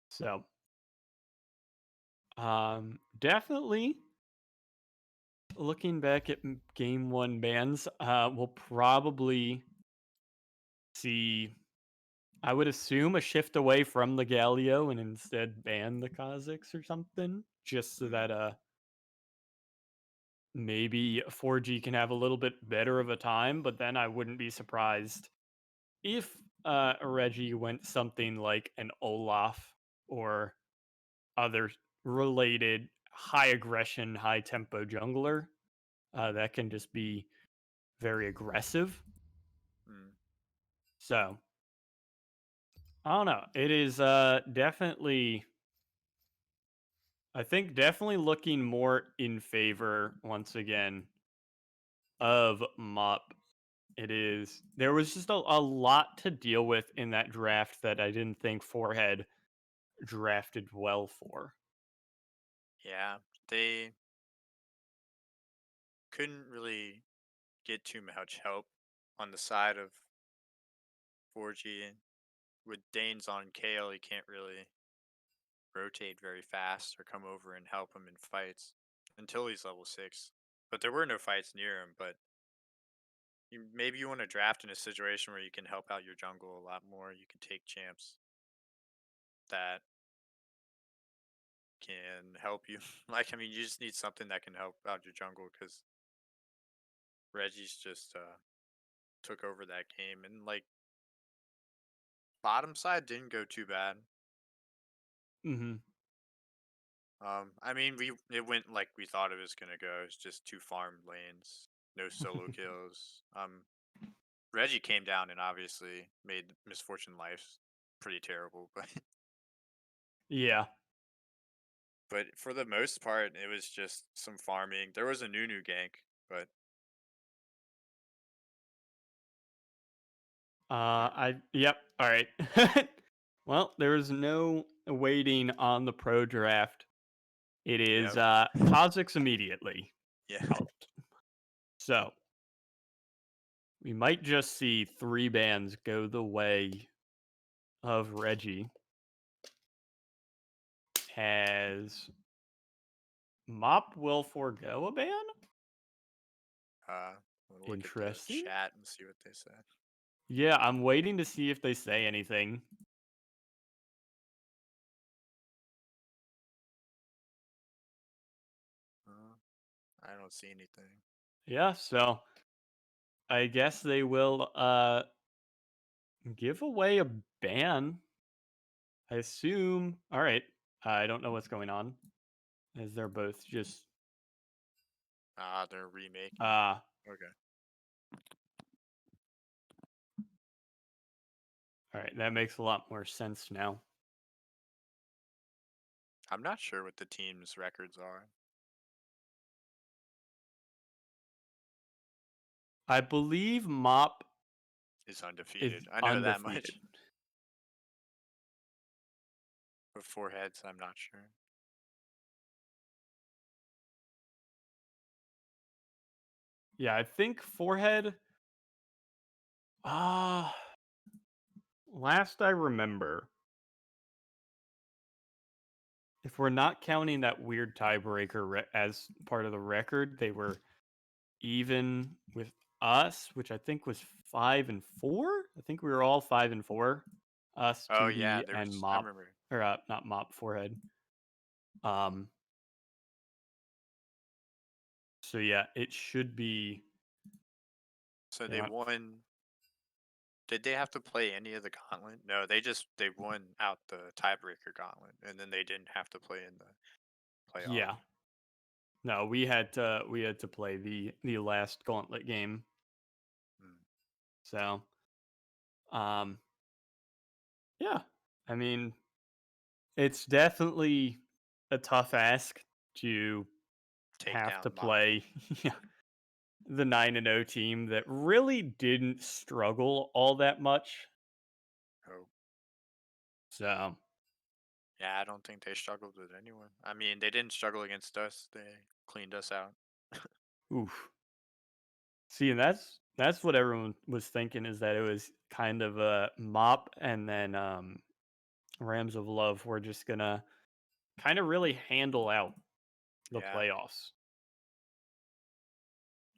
So, definitely looking back at game one bans, we'll probably see, I would assume, a shift away from the Galio and instead ban the Kazakhs or something, just so Mm. that maybe 4G can have a little bit better of a time. But then I wouldn't be surprised if Reggie went something like an Olaf or other related high aggression, high tempo jungler that can just be very aggressive. Mm. So I don't know. It is definitely, I think, definitely looking more in favor once again of Mop. It is. There was just a lot to deal with in that draft that I didn't think Forehead drafted well for. Yeah, they couldn't really get too much help on the side of 4G. With Danes on Kale, he can't really rotate very fast or come over and help him in fights until he's level 6. But there were no fights near him, but maybe you want to draft in a situation where you can help out your jungle a lot more. You can take champs that can help you. Like, I mean, you just need something that can help out your jungle because Reggie's just took over that game. And, like, bottom side didn't go too bad. Hmm. I mean, it went like we thought it was gonna go. It's just 2 farm lanes, no solo kills. Reggie came down and obviously made Misfortune life pretty terrible, but Yeah. but for the most part, it was just some farming. There was a new gank, but yeah, Yep. All right. Well, there is no waiting on the pro draft. It is yep, Kazakhs immediately. yeah, Out. So we might just see 3 bans go the way of Reggie as Mop will forego a ban. we'll look at the Interesting. chat and see what they said. Yeah, I'm waiting to see if they say anything. I don't see anything. Yeah, so I guess they will give away a ban. I assume. All right. I don't know what's going on as they're both just They're remaking. uh Okay. all right, that makes a lot more sense now. I'm not sure what the team's records are. I believe Mop Is is undefeated. I know that undefeated. much. But four heads, I'm not sure. Yeah, I think Forehead. Ah, last I remember, if we're not counting that weird tiebreaker as part of the record, they were even with us, which I think was 5-4. I think we were all 5-4. Us, Oh yeah, 2D, there and was. I Mop, remember. or not Mop, Forehead. So yeah, it should be. So You they know, won. Did they have to play any of the gauntlet? No, they won out the tiebreaker gauntlet, and then they didn't have to play in the playoff. yeah. No, we had to play the last gauntlet game. Hmm. So, um, yeah. I mean, it's definitely a tough ask to Take have to down Mop. play yeah, the 9-0 team that really didn't struggle all that much. Oh. So, Yeah, I don't think they struggled with anyone. I mean, they didn't struggle against us. They cleaned us out. oof. See, and that's what everyone was thinking, is that it was kind of a Mop and then Rams of Love were just gonna kind of really handle out the Yeah. playoffs.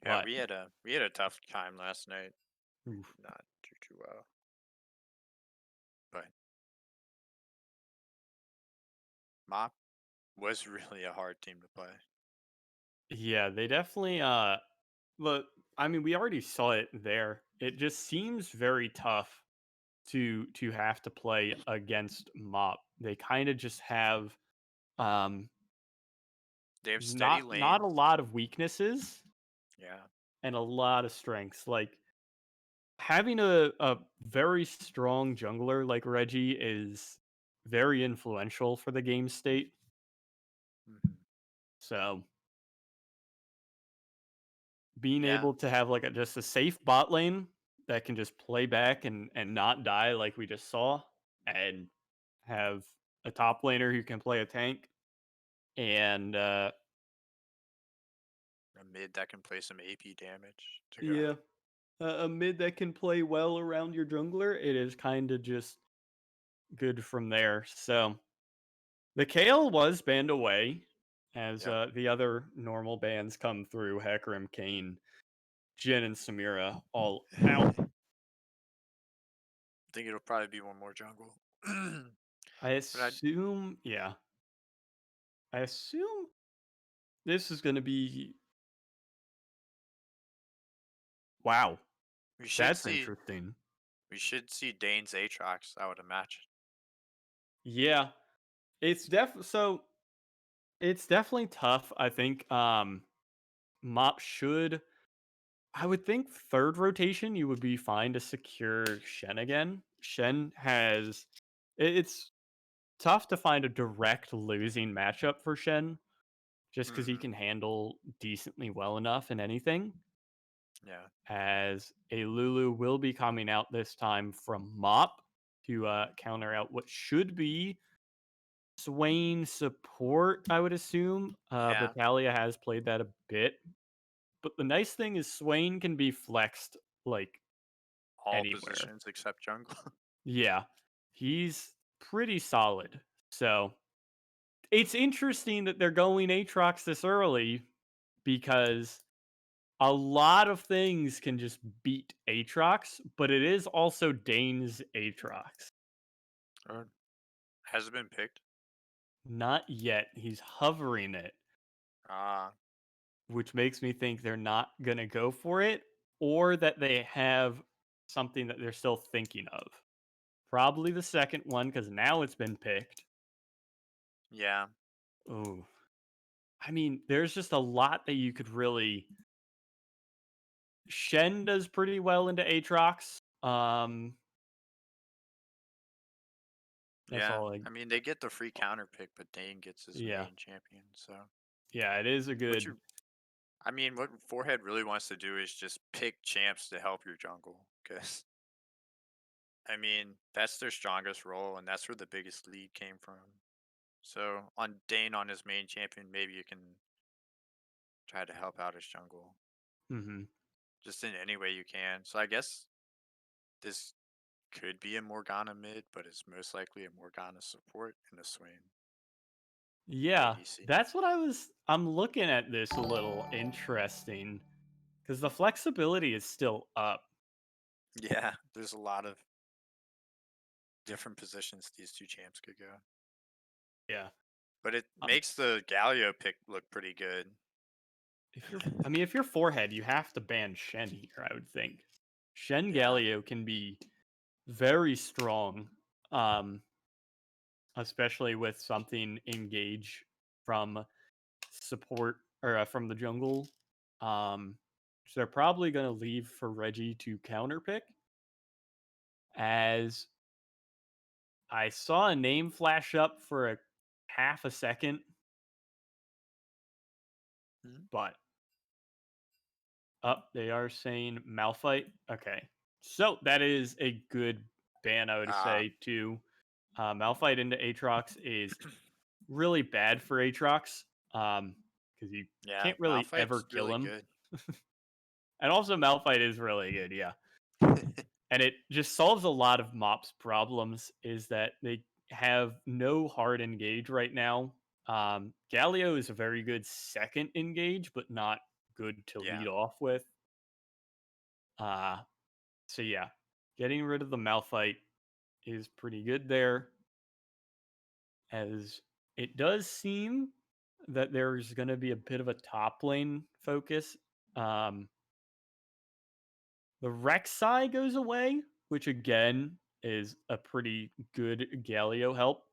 Yeah, But we had a tough time last night. oof, Not too well. But Mop was really a hard team to play. yeah, they definitely look, I mean, we already saw it there. It just seems very tough to have to play against Mop. They kind of just have um They have steady not a lanes. lot of weaknesses Yeah. and a lot of strengths. Like having a very strong jungler like Reggie is very influential for the game state. Hmm. So being Yeah. able to have like just a safe bot lane that can just play back and not die like we just saw, and have a top laner who can play a tank, and A mid that can play some AP damage to go. yeah, a mid that can play well around your jungler, it is kind of just good from there. So the Kale was banned away as Yep. the other normal bans come through. Hecarim, Kane, Jin, and Samira all out. I think it'll probably be one more jungle. I But assume, yeah. I assume this is going to be. Wow, we should that's see interesting. Dane's Aatrox, I would imagine. Yeah, so it's definitely tough. I think Mop should. I would think third rotation you would be fine to secure Shen again. Shen has. It's tough to find a direct losing matchup for Shen, just because he Hmm. can handle decently well enough in anything. Yeah. As a Lulu will be coming out this time from Mop to counter out what should be Swain support, I would assume. Yeah. Battalia has played that a bit. But the nice thing is Swain can be flexed like All anywhere. positions except jungle. Yeah, he's pretty solid. So it's interesting that they're going Aatrox this early, because a lot of things can just beat Aatrox, but it is also Dane's Aatrox. Or has it been picked? Not yet. He's hovering it, Ah. which makes me think they're not going to go for it, or that they have something that they're still thinking of. Probably the second one, because now it's been picked. Yeah. Ooh. I mean, there's just a lot that you could really. Shen does pretty well into Aatrox. That's Yeah, all. I mean they get the free counter pick, but Dane gets his Yeah. main champion. So Yeah, it is a what good. you, I mean, what Forehead really wants to do is just pick champs to help your jungle, because I mean that's their strongest role, and that's where the biggest lead came from. So on Dane on his main champion, maybe you can try to help out his jungle Mm-hmm. just in any way you can. So I guess this could be a Morgana mid, but it's most likely a Morgana support in a Swain Yeah, ADC. that's what I'm looking at this a little interesting because the flexibility is still up. Yeah, there's a lot of different positions these two champs could go. Yeah. But it Uh, makes the Galio pick look pretty good. if you're Forehead, you have to ban Shen here, I would think. Shen Yeah. Galio can be very strong, um, especially with something engage from support or from the jungle. So they're probably going to leave for Reggie to counterpick. As I saw a name flash up for a half a second, Mhm. but up they are saying Malphite. Okay, so that is a good ban, I would Ah, say. Too, Malphite into Aatrox is really bad for Aatrox, because you yeah, can't really ever Malphite's kill really him. good. And also Malphite is really good, yeah. And it just solves a lot of Mop's problems. Is that they have no hard engage right now. Galio is a very good second engage, but not good to Yeah. lead off with. Uh, so yeah, getting rid of the Malphite is pretty good there, as it does seem that there's going to be a bit of a top lane focus. Um, the Rek'Sai goes away, which again is a pretty good Galio help.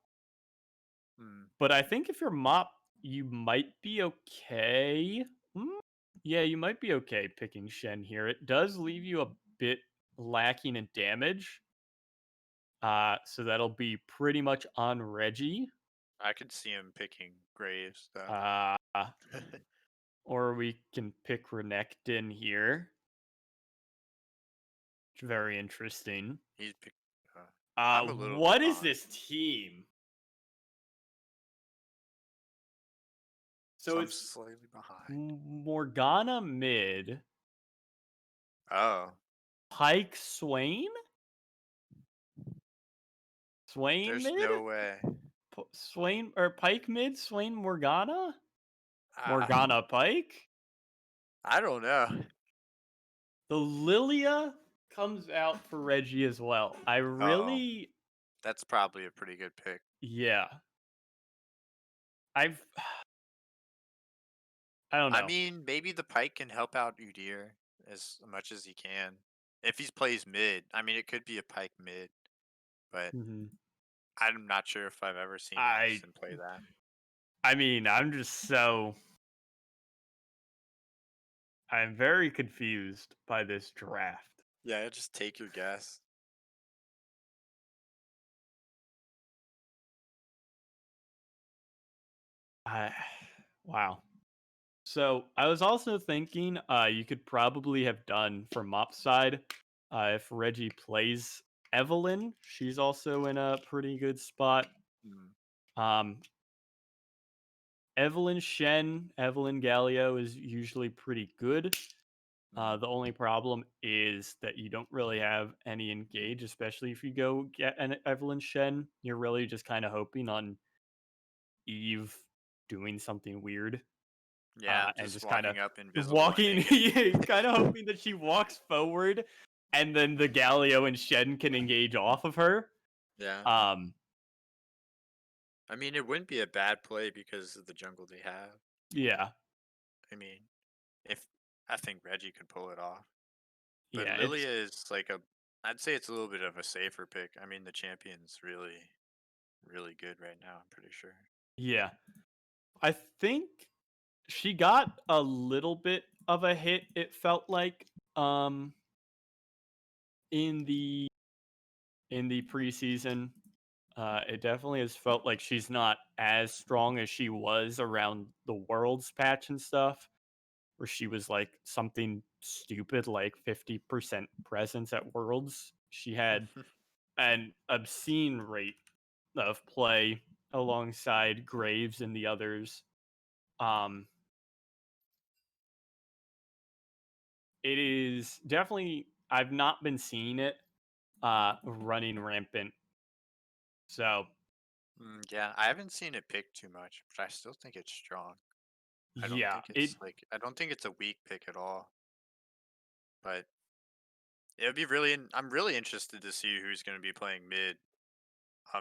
Hmm. But I think if you're Mop, you might be okay. Yeah, you might be okay picking Shen here. It does leave you a bit lacking in damage. So that'll be pretty much on Reggie. I could see him picking Graves though. Uh, or we can pick Renekton here. It's very interesting. He's pick, I'm a little What is behind. this team? So So I'm it's slightly behind. Morgana mid, Oh, Pike Swain? Swain there's mid? no way. Swain or Pike mid? Swain Morgana? Ah, Morgana Pike? I don't know. The Lilia comes out for Reggie as well. I Oh, really, that's probably a pretty good pick. yeah. I've, I don't I know. mean, maybe the Pike can help out Udyr as much as he can. If he plays mid, I mean, it could be a Pike mid, but Mhm. I'm not sure if I've ever seen I, Addison play that. I mean, I'm very confused by this draft. Yeah, just take your guess. I, wow. So I was also thinking, you could probably have done for Mop's side, if Reggie plays Evelyn. She's also in a pretty good spot. Hmm. Um, Evelyn Shen, Evelyn Galio is usually pretty good. Hmm. The only problem is that you don't really have any engage, especially if you go get an Evelyn Shen. You're really just kind of hoping on Eve doing something weird, Yeah, and just just kind of walking up invisible and walking, naked. kind of hoping that she walks forward, and then the Galio and Shen can engage off of her. Yeah. Um, I mean, it wouldn't be a bad play because of the jungle they have. yeah, I mean, if I think Reggie could pull it off. But yeah, Lilia is like I'd say it's a little bit of a safer pick. I mean, the champion's really, really good right now, I'm pretty sure. yeah. I think she got a little bit of a hit. It felt like, um, in the preseason. It definitely has felt like she's not as strong as she was around the Worlds patch and stuff, where she was like something stupid like 50% presence at Worlds. She had an obscene rate of play alongside Graves and the others. Um, it is definitely, I've not been seeing it running rampant. So Yeah, I haven't seen it pick too much, but I still think it's strong. yeah, it I don't think it's a weak pick at all. But it would be I'm really interested to see who's going to be playing mid.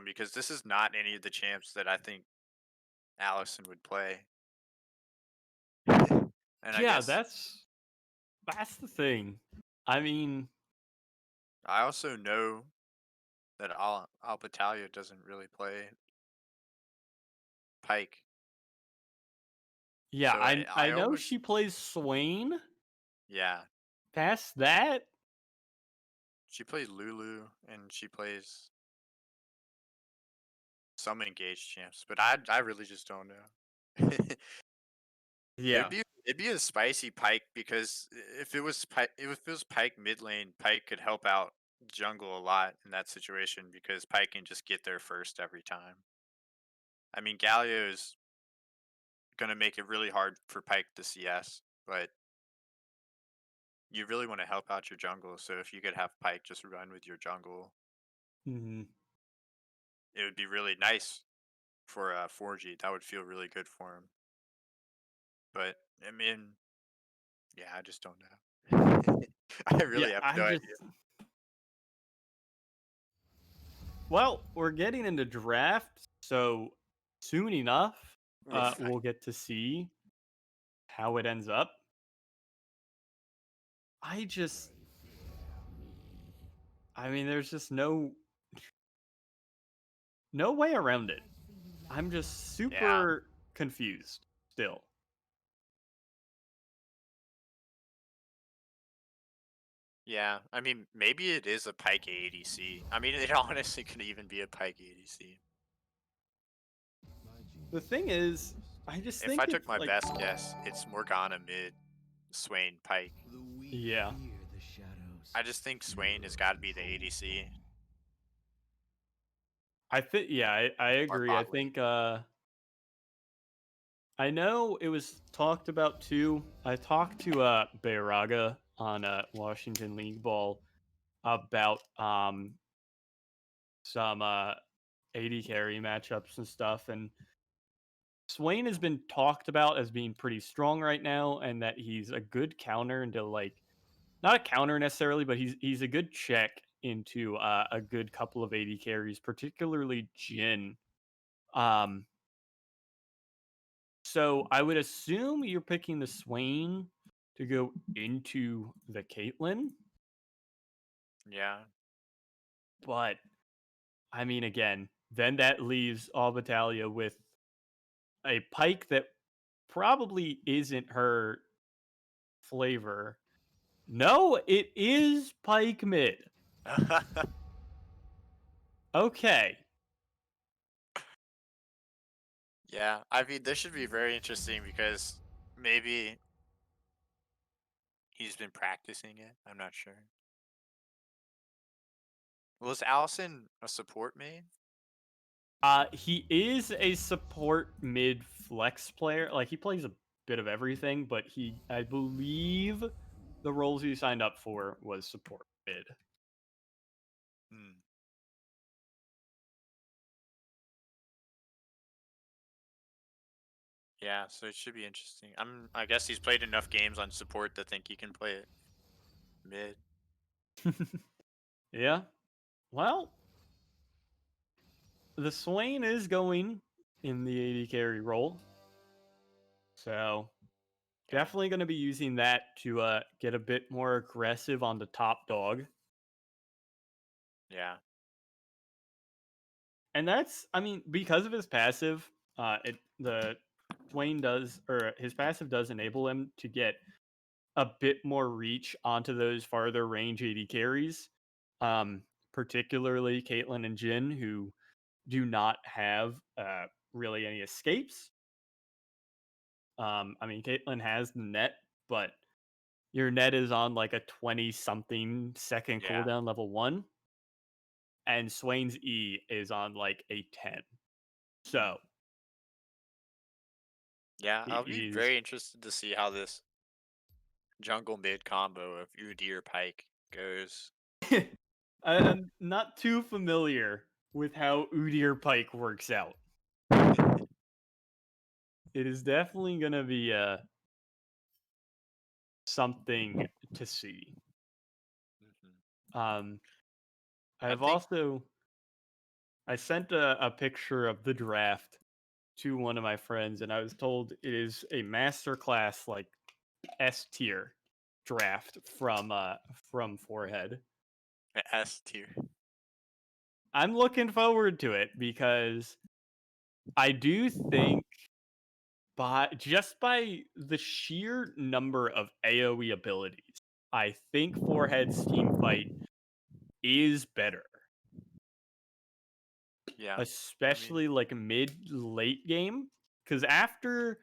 Because this is not any of the champs that I think Allison would play. And I yeah, guess that's the thing. I mean, I also know that Alpatalia doesn't really play Pike. yeah, So I I know almost she plays Swain. yeah, Past that, she plays Lulu and she plays some engaged champs, but I really just don't know. yeah. It'd be a spicy Pike because if it was Pike mid lane, Pike could help out jungle a lot in that situation because Pike can just get there first every time. I mean, Galio is gonna make it really hard for Pike to CS, but you really want to help out your jungle. So if you could have Pike just run with your jungle, Mhm. it would be really nice for 4G. That would feel really good for him. But I mean, yeah, I just don't know. I Yeah, really have I no just idea. well, we're getting into draft, so soon enough, We'll find. we'll get to see how it ends up. I just, I mean, there's just no way around it. I'm just Yeah. super confused still. Yeah, I mean, maybe it is a Pike ADC. I mean, it honestly could even be a Pike ADC. The thing is, I just If I think took it's my like, best guess, it's Morgana mid, Swain Pike. The weak yeah, fear the shadows. I just think Swain has got to be the ADC I think, yeah, I or agree. I bot lane. think, I know it was talked about too. I talked to Bayraga on Washington League Ball about some AD carry matchups and stuff, and Swain has been talked about as being pretty strong right now, and that he's a good counter into like not a counter necessarily, but he's a good check into a good couple of AD carries, particularly Jin. Um, so I would assume you're picking the Swain to go into the Caitlyn, Yeah. but I mean, again, then that leaves Albatalia with a Pike that probably isn't her flavor. No, it is Pike mid. Okay. Yeah, I mean, this should be very interesting because maybe he's been practicing it. I'm not sure. Was Allison a support main? He is a support mid flex player. Like he plays a bit of everything, but I believe the roles he signed up for was support mid. Hmm. Yeah, so it should be interesting. I guess he's played enough games on support to think he can play it mid. Yeah. Well, the Swain is going in the AD carry role. So Yeah. definitely going to be using that to get a bit more aggressive on the top dog. Yeah. And that's, I mean, because of his passive, the Swain does, or his passive does enable him to get a bit more reach onto those farther range AD carries, particularly Caitlyn and Jin, who do not have really any escapes. I mean, Caitlyn has the net, but your net is on like a 20-something second Yeah. cooldown level 1, and Swain's E is on like a 10. So Yeah, I'll be he's very interested to see how this jungle mid combo of Udyr Pike goes. I'm not too familiar with how Udyr Pike works out. It is definitely gonna be something to see. Mhm. Um, I I've think also I sent a picture of the draft to one of my friends, and I was told it is a masterclass, like S tier draft from Forehead. S tier. I'm looking forward to it because I do think by the sheer number of AoE abilities, I think Forehead's team fight is better, Yeah. especially like mid late game. Because after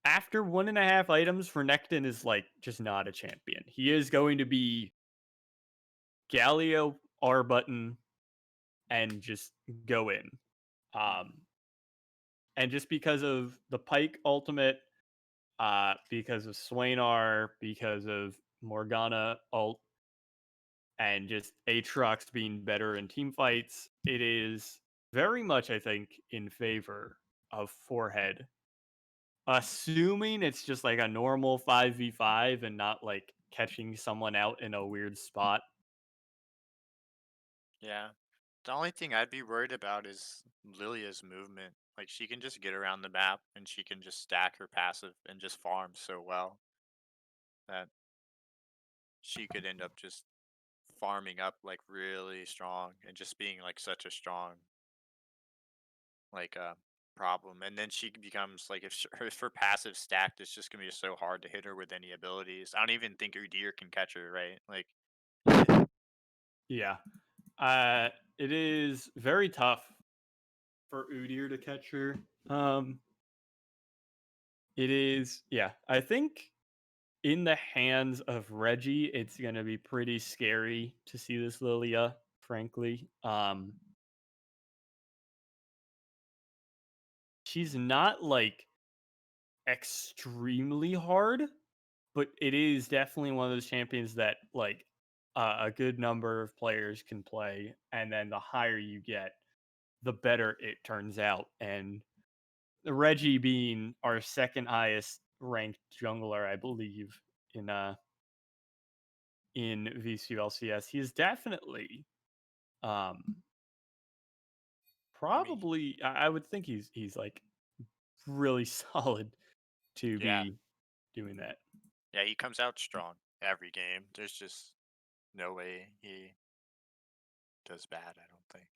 1.5 items for Necton is like just not a champion. He is going to be Galio R button and just go in. Um, and just because of the Pike ultimate, because of Swaynar, because of Morgana ult, and just Aatrox being better in team fights, it is very much, I think, in favor of Forehead. Assuming it's just like a normal 5v5 and not like catching someone out in a weird spot. Yeah. The only thing I'd be worried about is Lilia's movement. Like she can just get around the map and she can just stack her passive and just farm so well that she could end up just farming up like really strong and just being like such a strong like problem. And then she becomes like if her passive stacked, it's just gonna be so hard to hit her with any abilities. I don't even think Udyr can catch her, right? Like Yeah. It is very tough for Udyr to catch her. It is, yeah. I think in the hands of Reggie, it's gonna be pretty scary to see this Lilia, frankly. She's not like extremely hard, but it is definitely one of those champions that like a good number of players can play, and then the higher you get, the better it turns out. And Reggie being our second highest ranked jungler, I believe, in VCU LCS, he's definitely um I mean, probably I would think he's like really solid to yeah. be doing that. Yeah, he comes out strong every game. There's just no way he does bad, I don't think.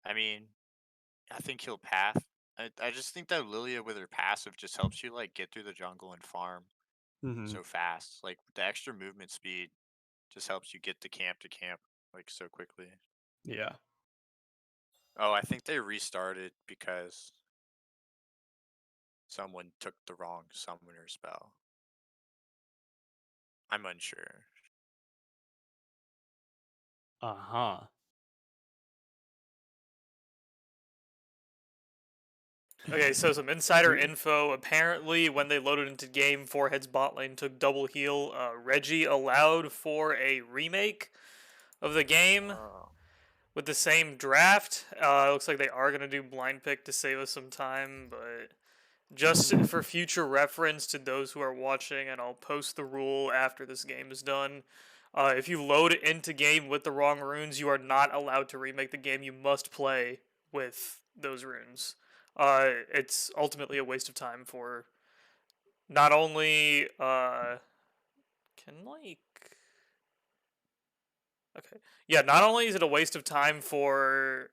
I mean, I think he'll path. I just think that Lilia with her passive just helps you like get through the jungle and farm Hmm. so fast. Like the extra movement speed just helps you get to camp like so quickly. Yeah. Oh, I think they restarted because someone took the wrong summoner spell. I'm unsure. Uh-huh. Okay, so some insider We- info. Apparently, when they loaded into game, Forehead's bot lane took double heal. Reggie allowed for a remake of the game Oh. with the same draft. It looks like they are going to do blind pick to save us some time, but just for future reference to those who are watching, and I'll post the rule after this game is done. If you load it into game with the wrong runes, you are not allowed to remake the game. You must play with those runes. It's ultimately a waste of time for not only can like okay, yeah, not only is it a waste of time for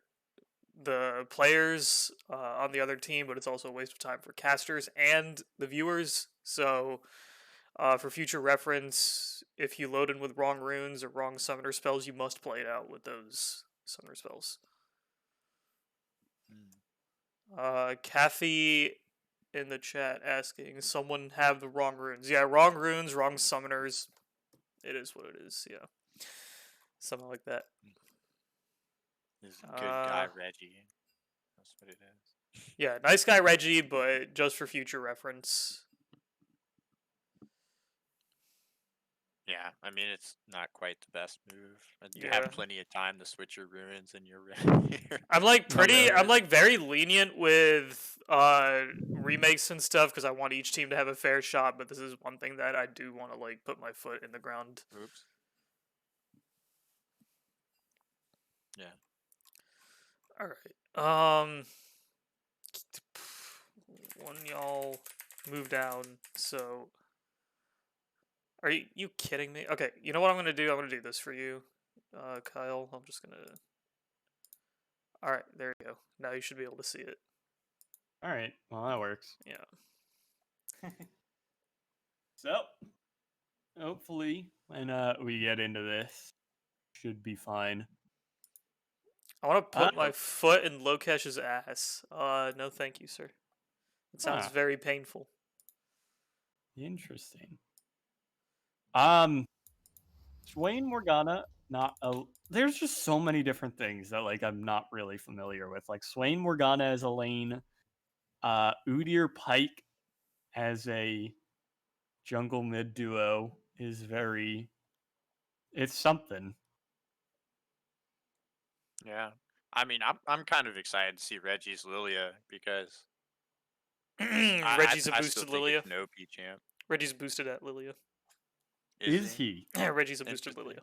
the players on the other team, but it's also a waste of time for casters and the viewers. So, for future reference, if you load in with wrong runes or wrong summoner spells, you must play it out with those summoner spells. Kathy in the chat asking, someone have the wrong runes. Yeah, wrong runes, wrong summoners. It is what it is, yeah. Something like that. This is a good guy, Reggie. That's what it is. Yeah, nice guy Reggie, but just for future reference. Yeah, I mean it's not quite the best move, and you Yeah. have plenty of time to switch your ruins, and you're ready. I'm like Okay. I'm like very lenient with remakes and stuff because I want each team to have a fair shot, but this is one thing that I do want to like put my foot in the ground. Oops. Yeah. All right. When y'all move down, so are you kidding me? Okay, you know what I'm gonna do? I'm gonna do this for you, Kyle. I'm just gonna. All right, there you go. Now you should be able to see it. All right. Well, that works. Yeah. So, hopefully, when we get into this, should be fine. I want to put Ah. my foot in Lokesh's ass. No, thank you, sir. It sounds Ah. very painful. Interesting. Swain Morgana, not a. There's just so many different things that like I'm not really familiar with. Like Swain Morgana as a lane, Udyr Pike as a jungle mid duo is very. It's something. Yeah. I mean, I'm kind of excited to see Reggie's Lilia because Reggie's a I still boosted think Lilia. it's an OP champ. Reggie's boosted at Lilia. Is he? Reggie's a boosted Interesting. Lilia.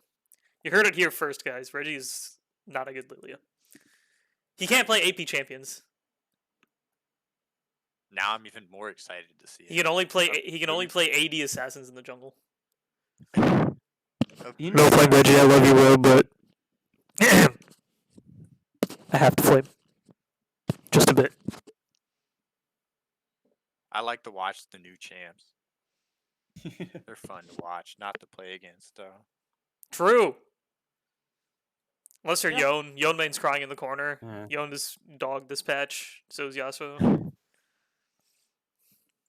You heard it here first, guys. Reggie's not a good Lilia. He can't play AP champions. Now I'm even more excited to see it. He can only play. Some He can only boost. play AD assassins in the jungle. A You No know, flame, Reggie. I love you, Will, but I have to flame just a bit. I like to watch the new champs. They're fun to watch, not to play against, though. True. Unless you're Yeah. Yone. Yone main's crying in the corner. Yeah. Yone is dog this patch. So is Yasuo.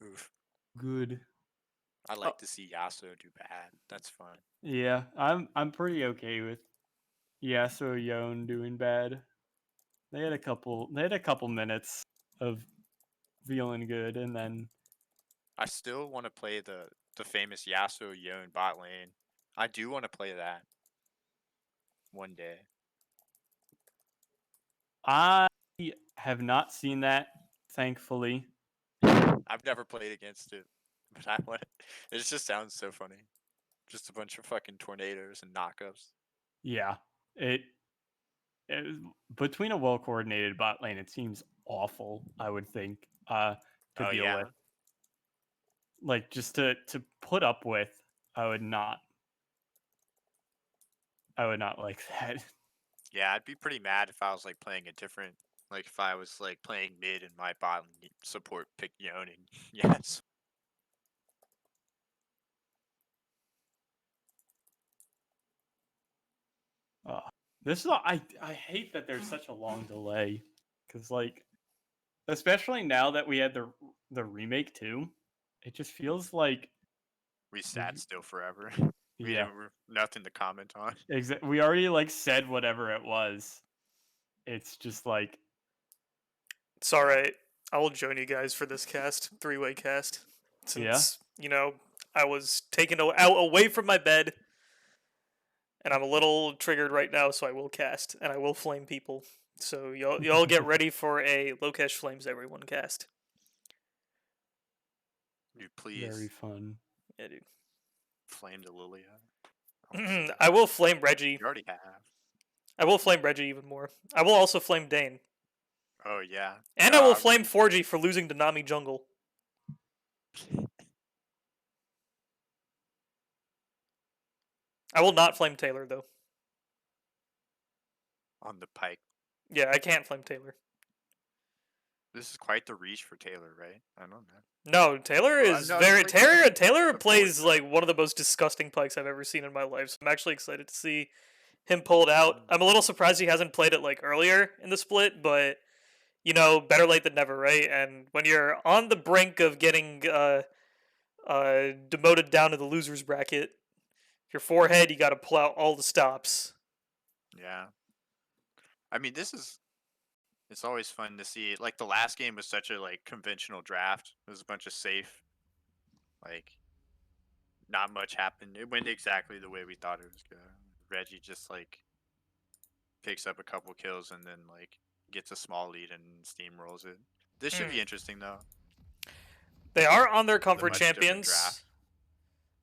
Oof. Good. I like to see Yasuo do bad. That's fun. Yeah, I'm pretty okay with Yasuo Yone doing bad. They had a couple minutes of feeling good, and then I still want to play the famous Yasuo Yone bot lane. I do want to play that one day. I have not seen that, thankfully. I've never played against it, but I want it. It just sounds so funny. Just a bunch of fucking tornadoes and knockups. Yeah, it between a well coordinated bot lane, it seems awful. I would think to Oh, deal yeah. with, like just to put up with. I would not like that. Yeah, I'd be pretty mad if I was like playing a different, like if I was like playing mid and my bot support picked Yone and yes. This is I hate that there's such a long delay because like especially now that we had the remake too, it just feels like We sat still forever. We yeah, nothing to comment on. we already like said whatever it was. It's just like It's alright. I will join you guys for this cast. 3-way cast. Since, I was taken out away from my bed. And I'm a little triggered right now, so I will cast. And I will flame people. So y'all get ready for a Lokesh Flames Everyone cast. Dude, please very fun. Yeah, dude. flame the Lilia. I will flame Reggie. You already have. I will flame Reggie even more. I will also flame Dane. Oh yeah. And No, I will I'm- flame 4G for losing to Nami Jungle. I will not flame Taylor, though. on the pike. Yeah, I can't flame Taylor. This is quite the reach for Taylor, right? I don't know. No, Taylor Well, is no, very it's like Taylor support, plays right? like one of the most disgusting pikes I've ever seen in my life. So I'm actually excited to see him pull it out. I'm a little surprised he hasn't played it like earlier in the split, but better late than never, right? And when you're on the brink of getting demoted down to the losers bracket, your forehead, you got to pull out all the stops. Yeah. I mean, it's always fun to see. Like the last game was such a like conventional draft. It was a bunch of safe, like not much happened. It went exactly the way we thought it was gonna. Reggie just like picks up a couple kills and then like gets a small lead and steamrolls it. This should be interesting though. They are on their With a comfort much different champions. draft.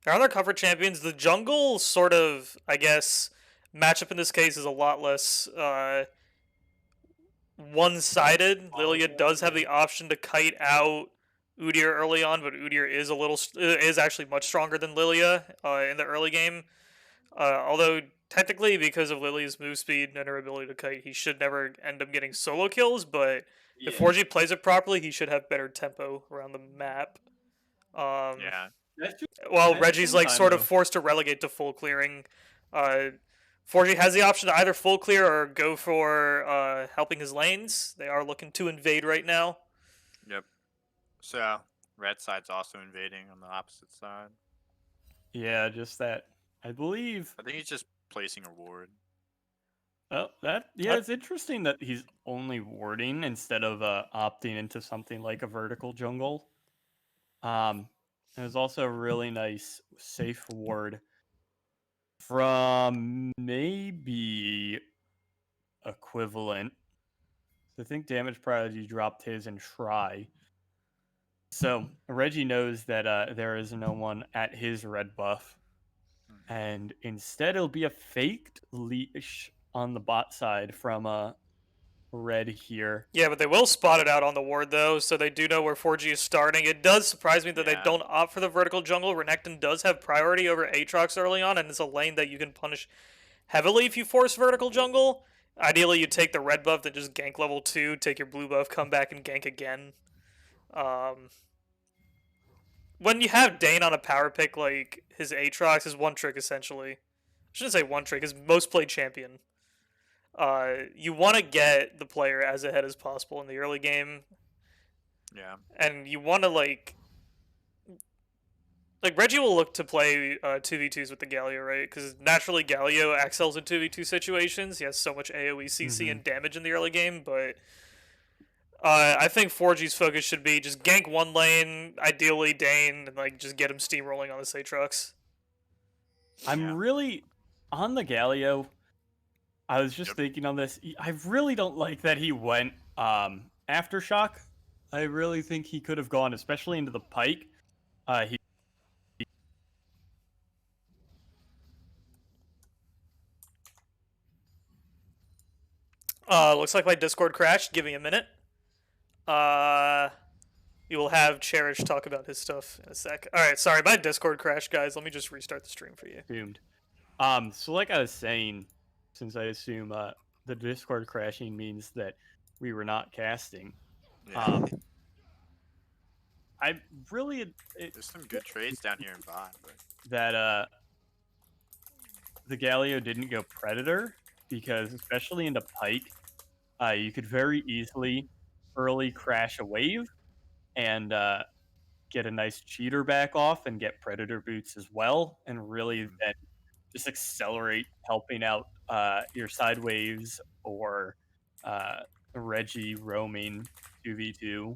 They're on their comfort champions. The jungle sort of, I guess, matchup in this case is a lot less one-sided. Lilia does have the option to kite out Udyr early on, but Udyr is actually much stronger than Lilia in the early game. Although technically, because of Lilia's move speed and her ability to kite, he should never end up getting solo kills. But if 4G plays it properly, he should have better tempo around the map. Yeah. That's true. While At the Reggie's same like time, sort of though- forced to relegate to full clearing. 4G has the option to either full clear or go for helping his lanes. They are looking to invade right now. Yep. So red side's also invading on the opposite side. Yeah, just that. I believe. I think he's just placing a ward. Oh, it's interesting that he's only warding instead of opting into something like a vertical jungle. There's also a really nice safe ward from maybe equivalent. So I think Damage Prodigy dropped his and Try. So Reggie knows that there is no one at his red buff. And instead it'll be a faked leash on the bot side from red here. Yeah, but they will spot it out on the ward though, so they do know where 4G is starting. It does surprise me that they Yeah. don't opt for the vertical jungle. Renekton does have priority over Aatrox early on, and it's a lane that you can punish heavily if you force vertical jungle. Ideally, you take the red buff, then just gank level 2, take your blue buff, come back and gank again. When you have Dane on a power pick like his Aatrox, his one trick essentially. I shouldn't say one trick, his most played champion. You want to get the player as ahead as possible in the early game, Yeah. and you want to like Reggie will look to play 2v2s with the Galio, right? Because naturally Galio excels in 2v2 situations. He has so much AoE, CC, and damage in the early game, but I think 4G's focus should be just gank one lane, ideally Dane, and like just get him steamrolling on the Aatrox. I'm Yeah. really on the Galio. I was just Yep. thinking on this. I really don't like that he went Aftershock. I really think he could have gone, especially into the Pike. He Looks like my Discord crashed. Give me a minute. You will have Cherish talk about his stuff in a sec. All right, sorry, my Discord crashed, guys. Let me just restart the stream for you. doomed. So like I was saying, since I assume the Discord crashing means that we were not casting, Yeah. I really There's some good trades down here in bot, but that the Galio didn't go Predator because especially into Pike, you could very easily early crash a wave and get a nice cheater back off and get Predator boots as well, and really then just accelerate helping out your side waves or Reggie roaming 2v2.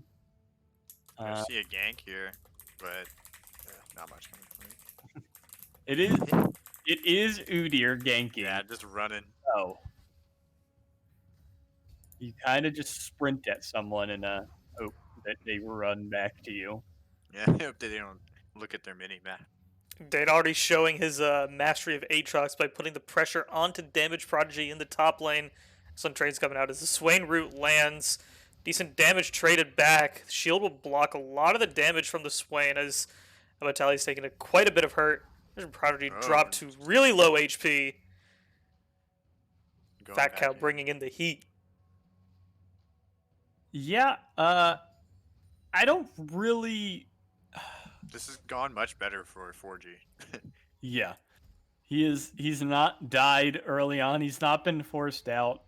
I see a gank here, but not much coming from me. It is Udyr ganking. Yeah, just running. So you kind of just sprint at someone and hope that they run back to you. Yeah, I hope they don't look at their mini map. Dane already showing his mastery of Aatrox by putting the pressure onto Damage Prodigy in the top lane. Some trades coming out as the Swain root lands. Decent damage traded back. Shield will block a lot of the damage from the Swain as Abatali's taking quite a bit of hurt. Prodigy dropped to really low HP. Going Fat back Cow in. bringing in the heat. Yeah, I don't really. This has gone much better for 4G. Yeah, he's not died early on. He's not been forced out.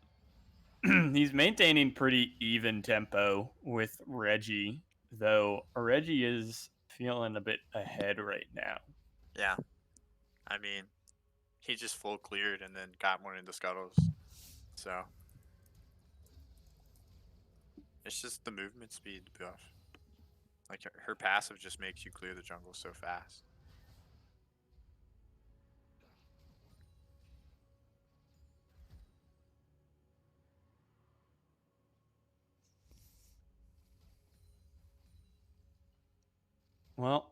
he's maintaining pretty even tempo with Reggie, though Reggie is feeling a bit ahead right now. Yeah. I mean, he just full cleared and then got one in the scuttles. So it's just the movement speed buff. Like her passive just makes you clear the jungle so fast. Well,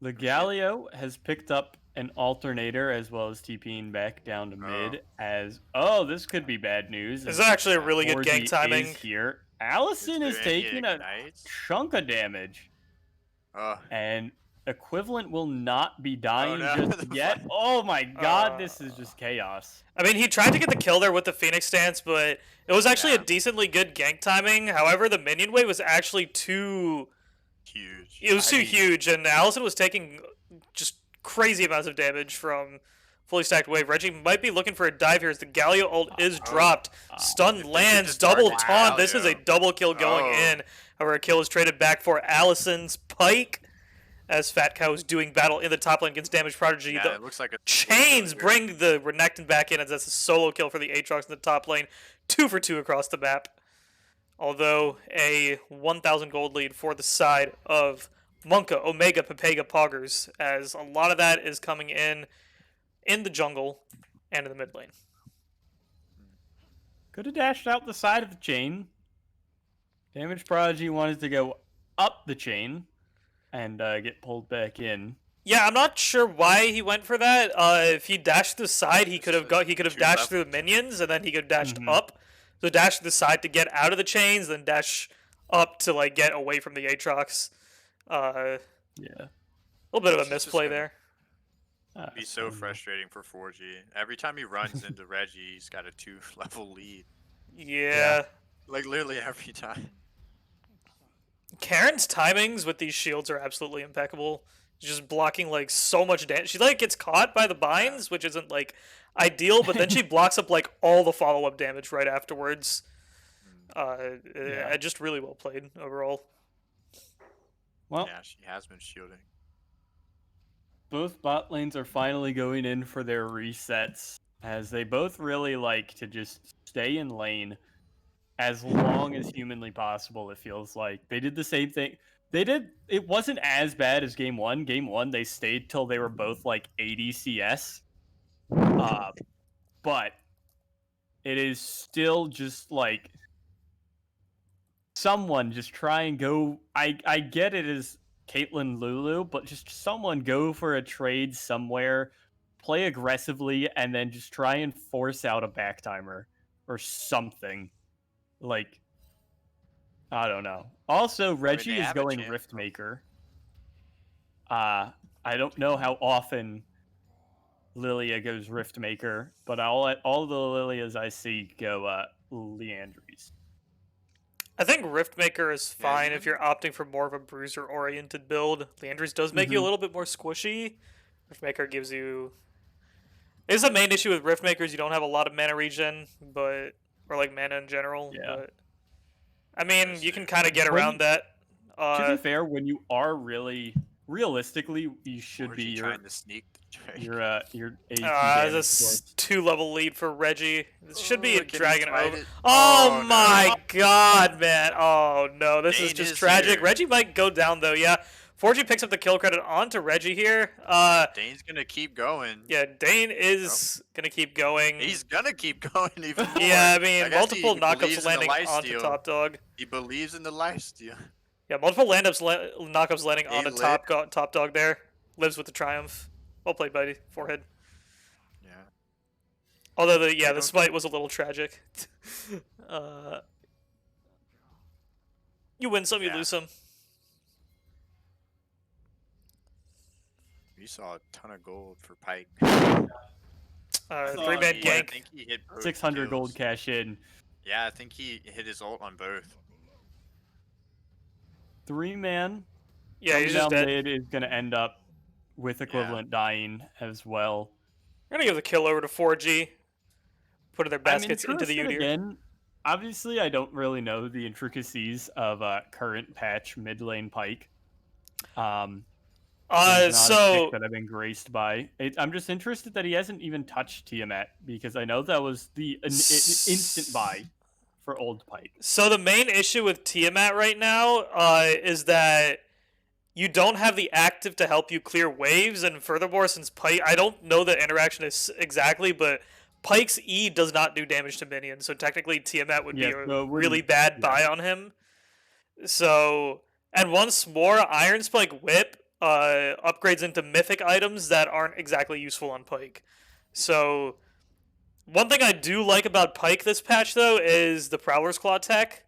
the shit. Galio has picked up an alternator as well as TPing back down to mid as this could be bad news. This is actually a really good 4G gank timing. is here. Allison is there any taking a ignites? chunk of damage. Oh, And Equivalent will not be dying no. just yet. Oh my god, this is just chaos. I mean, he tried to get the kill there with the Phoenix stance, but it was actually Yeah. a decently good gank timing. However, the minion wave was actually too huge. It was too huge, and Allison was taking just crazy amounts of damage from fully stacked wave. Reggie might be looking for a dive here as the Galio ult is dropped. Stun If they could lands, just double target taunt. This is a Galio. double kill going Oh. in. However, a kill is traded back for Allison's Pike as Fat Cow is doing battle in the top lane against Damage Prodigy. Yeah, The it looks like a chains bring the Renekton back in as that's a solo kill for the Aatrox in the top lane. 2 for 2 across the map. Although a 1,000 gold lead for the side of Monka, Omega, Pepega, Poggers, as a lot of that is coming in the jungle and in the mid lane. Could have dashed out the side of the chain. Damage Prodigy wanted to go up the chain and get pulled back in. Yeah, I'm not sure why he went for that. If he dashed to the side, he could have two dashed through the minions, and then he could have dashed up. So dash to the side to get out of the chains, then dash up to like get away from the Aatrox. A Yeah. little bit of a It's just misplay gonna there. be so frustrating for 4G. Every time he runs into Reggie, he's got a 2-level lead. Yeah. Like literally every time. Karen's timings with these shields are absolutely impeccable. She's just blocking like so much damage. She like gets caught by the binds, which isn't like ideal, but then she blocks up like all the follow-up damage right afterwards. Just really well played overall. Well, Yeah, she has been shielding. both bot lanes are finally going in for their resets, as they both really like to just stay in lane as long as humanly possible, it feels like. They did the same thing. It wasn't as bad as game one. Game one, they stayed till they were both like 80 CS. But it is still just like someone just try and go. I get it as Caitlyn Lulu, but just someone go for a trade somewhere, play aggressively, and then just try and force out a back timer or something. Like, I don't know. Also, Reggie is have a going chance, Rift though. Maker. I don't know how often Lilia goes Rift Maker, but all the Lilias I see go Leandries. I think Riftmaker is Yeah, fine you if you're opting for more of a bruiser-oriented build. Leandry's does make you a little bit more squishy. Riftmaker gives you... It's the main issue with Riftmakers. You don't have a lot of mana regen, or like mana in general. Yeah. But I mean, you can kind of get around that. To be fair, when you are realistically, you should 4G be your trying to sneak the trade. your AP There's damage a source. 2-level lead for Reggie. This should be a can he dragon fight over. it? Oh, Oh, my no. god, man. Oh no, this is Dane just is tragic. here. Reggie might go down though. Yeah, 4G picks up the kill credit onto Reggie here. Dane's gonna keep going. Yeah, Dane is gonna keep going. He's gonna keep going even more. Yeah, I mean, guess multiple he knockups believes in the landing life onto steal. top dog. He believes in the lifesteal. Yeah, multiple knockups landing He onto lit. top dog there. Lives with the triumph. Well played, buddy. Forehead. Yeah. Although the don't smite was a little tragic. You win some, you Yeah. lose some. We saw a ton of gold for Pike. 3-man I gank. think he hit both 600 gold kills. cash in. Yeah, I think he hit his ult on both. 3-man. Yeah, he's just down dead. mid is going to end up with equivalent dying as well. We're gonna give the kill over to 4G. Put their baskets I mean, into the Tristan Udyr. again. obviously, I don't really know the intricacies of current patch mid lane Pike. He's not a pick So that I've been graced by. I'm just interested that he hasn't even touched Tiamat because I know that was the instant buy for old Pike. So the main issue with Tiamat right now is that you don't have the active to help you clear waves, and furthermore, since Pike, I don't know the interaction is exactly, but Pike's E does not do damage to minions, so technically Tiamat would be Yeah, a so it really wouldn't. bad Yeah, buy on him. So, and once more, Iron Spike Whip upgrades into mythic items that aren't exactly useful on Pike. So, one thing I do like about Pike this patch, though, is the Prowler's Claw tech,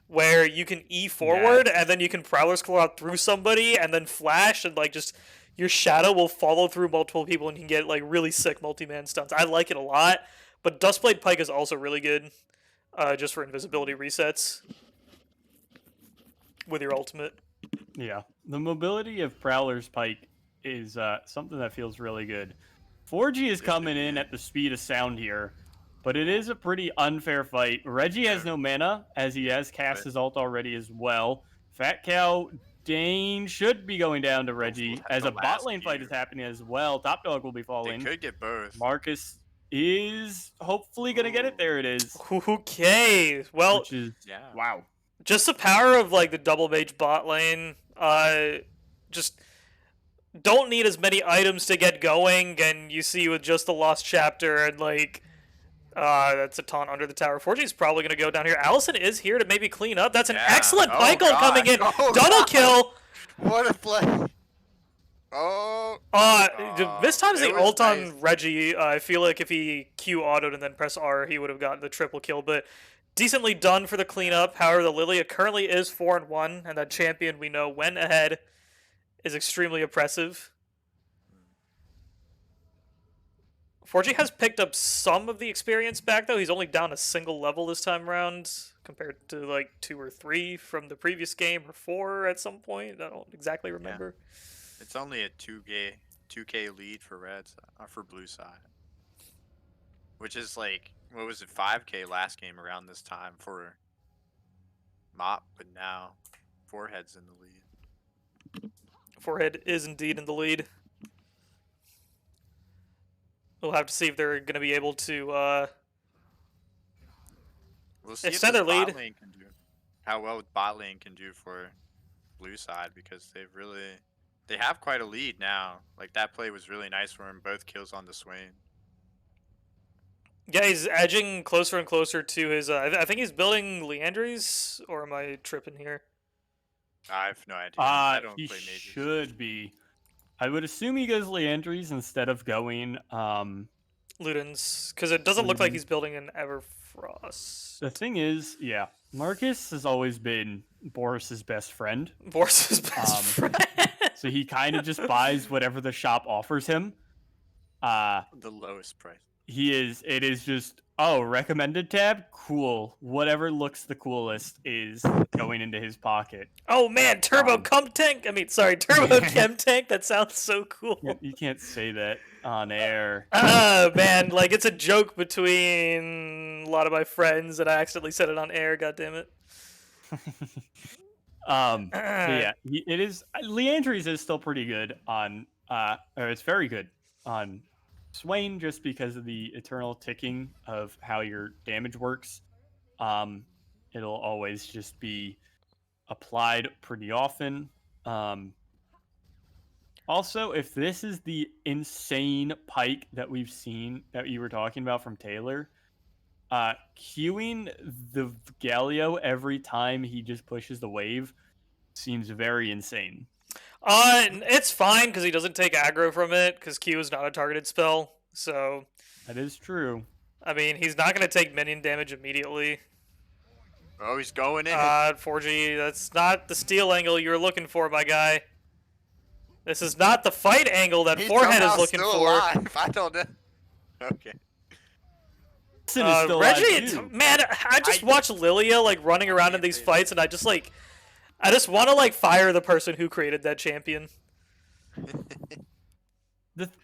where you can E forward Yes. and then you can Prowler's Claw through somebody and then flash and like just your shadow will follow through multiple people and you can get like really sick multi-man stunts. I like it a lot, but Dustblade Pike is also really good, just for invisibility resets with your ultimate. Yeah, the mobility of Prowler's Pike is something that feels really good. 4G is coming in at the speed of sound here, but it is a pretty unfair fight. Reggie has no mana, as he has cast his ult already as well. Fat Cow Dane should be going down to Reggie, as a bot lane fight is happening as well. Top Dog will be They falling. could get both. Marcus is hopefully going to get it. There it is. Okay, well, Which is, Yeah. wow. just the power of like the double mage bot lane. Just don't need as many items to get going, and you see with just the lost chapter and like that's a taunt under the tower. 4G is probably going to go down here. Allison is here to maybe clean up. That's an Yeah. excellent Oh, Pike ult coming in. gosh. Oh, Double God. kill. What a play! Oh. This time's it the was ult nice. on Reggie. I feel like if he Q autoed and then press R, he would have gotten the triple kill. But decently done for the cleanup. However, the Lilia currently is 4-1, and that champion we know went ahead is extremely oppressive. 4G has picked up some of the experience back, though. He's only down a single level this time around, compared to like 2 or 3 from the previous game, or 4 at some point. I don't exactly remember. It's only a 2K lead for Reds, for Blue side. Which is like, what was it, 5K last game around this time for Mop, but now Forehead's in the lead. Forehead is indeed in the lead. We'll have to see if they're going to be able to We'll see if extend this their lead. bot lane can do, how well bot lane can do for Blue side, because they have quite a lead now. Like, that play was really nice for him, both kills on the Swain. Yeah, he's edging closer and closer to his. I think he's building Leandries, or am I tripping here? I have no idea. I don't He play majors. should be. I would assume he goes Leandries instead of going Ludens, because it doesn't look like Ludens. he's building an Everfrost. The thing is, yeah, Marcus has always been Boris's best friend, Boris's best friend. so he kind of just buys whatever the shop offers him. The lowest price. It is just, oh, recommended tab? Cool. Whatever looks the coolest is going into his pocket. Oh man, Turbo Chem Tank. Turbo Chem Tank. That sounds so cool. You can't say that on air. Oh man, like it's a joke between a lot of my friends, and I accidentally said it on air. God damn it. But yeah, it is. Leandries is still pretty good on, or it's very good on Swain, just because of the eternal ticking of how your damage works. It'll always just be applied pretty often. Also, if this is the insane Pike that we've seen that you were talking about from Taylor, queuing the Galio every time he just pushes the wave seems very insane. It's fine because he doesn't take aggro from it because Q is not a targeted spell. So That is true. I mean, he's not going to take minion damage immediately. Oh, he's going in. 4G, that's not the steal angle you were looking for, my guy. This is not the fight angle that He's Forehead is somehow looking still for. alive. I don't know. Okay. Sin is still Reggie, alive, too. man, I just watch Lilia like running around in these fights, and I just want to like fire the person who created that champion.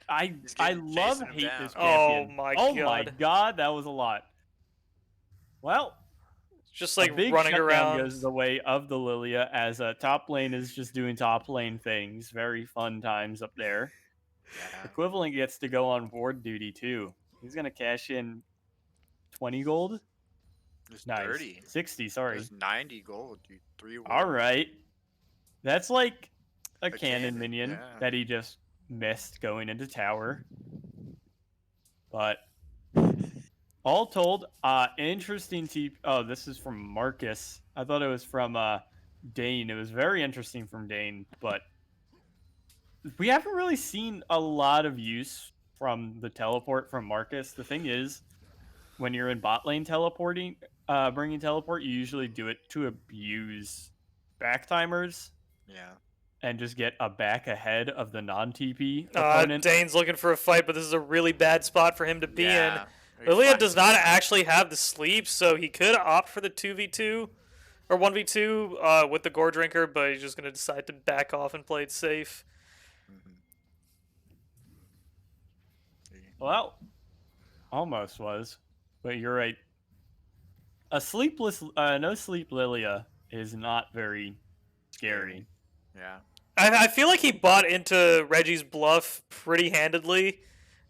I love chasing him hate down. this Oh champion. my Oh my god. god, that was a lot. Well, Just A like big running shutdown around. goes the way of the Lilia as top lane is just doing top lane things. Very fun times up there. Yeah. Equivalent gets to go on board duty too. He's gonna cash in 20 gold. There's Nice. 30. 60, sorry. There's 90 gold, dude. 3 wards. All right. That's like a A cannon cannon, minion yeah. that he just missed going into tower. But all told, interesting oh, this is from Marcus. I thought it was from Dane. It was very interesting from Dane, but we haven't really seen a lot of use from the teleport from Marcus. The thing is, when you're in bot lane teleporting, bringing teleport, you usually do it to abuse back timers Yeah. and just get a back ahead of the non-TP opponent. Dane's looking for a fight, but this is a really bad spot for him to be in. Yeah. Lilia does not actually have the sleep, so he could opt for the 2v2 or 1v2 with the Gore Drinker, but he's just going to decide to back off and play it safe. Well, almost was, but you're right. A sleepless, no sleep Lilia is not very scary. Yeah. I feel like he bought into Reggie's bluff pretty handedly.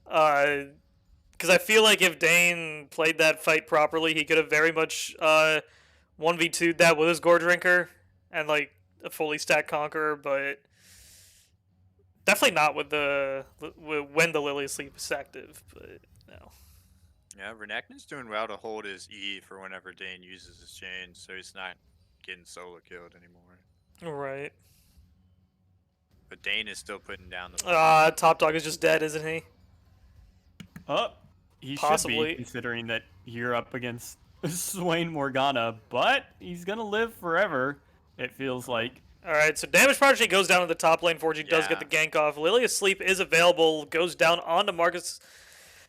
Because I feel like if Dane played that fight properly, he could have very much 1v2'd that with his Gore Drinker and like a fully stacked Conqueror, but definitely not with when the Lily Sleep is active. But no. Yeah, Renekton's doing well to hold his E for whenever Dane uses his chain, so he's not getting solo killed anymore. Right. But Dane is still putting down the. Top Dog is just dead, isn't he? Oh, he should Possibly. be, considering that you're up against Swain Morgana, but he's gonna live forever, it feels like. Alright, so Damage Prodigy goes down to the top lane. 4G does get the gank off. Lily Asleep is available, goes down onto Marcus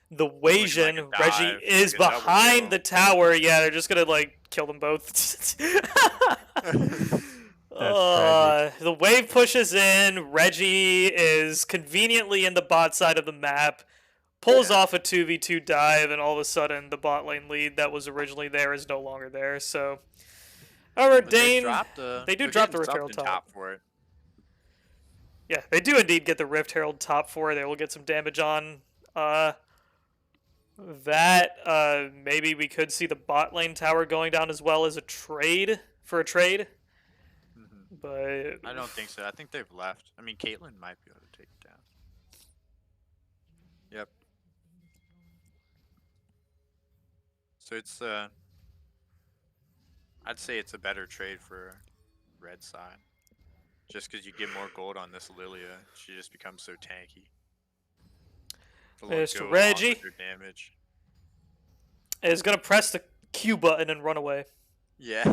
the Wasian. Like Reggie dive, is like a double behind kill. the tower. Yeah, they're just gonna like kill them both. The wave pushes in. Reggie is conveniently in the bot side of the map. Pulls off a 2v2 dive, and all of a sudden the bot lane lead that was originally there is no longer there. So, however, Dane, they do drop the Rift Herald top for it. Yeah, they do indeed get the Rift Herald top 4. They will get some damage on that. Maybe we could see the bot lane tower going down as well as a trade. But I don't think so. I think they've left. I mean, Caitlyn might be able to take it down. Yep. So it's I'd say it's a better trade for red side. Just because you get more gold on this Lilia, she just becomes so tanky. Mr. Reggie damage. is gonna press the Q button and run away. Yeah.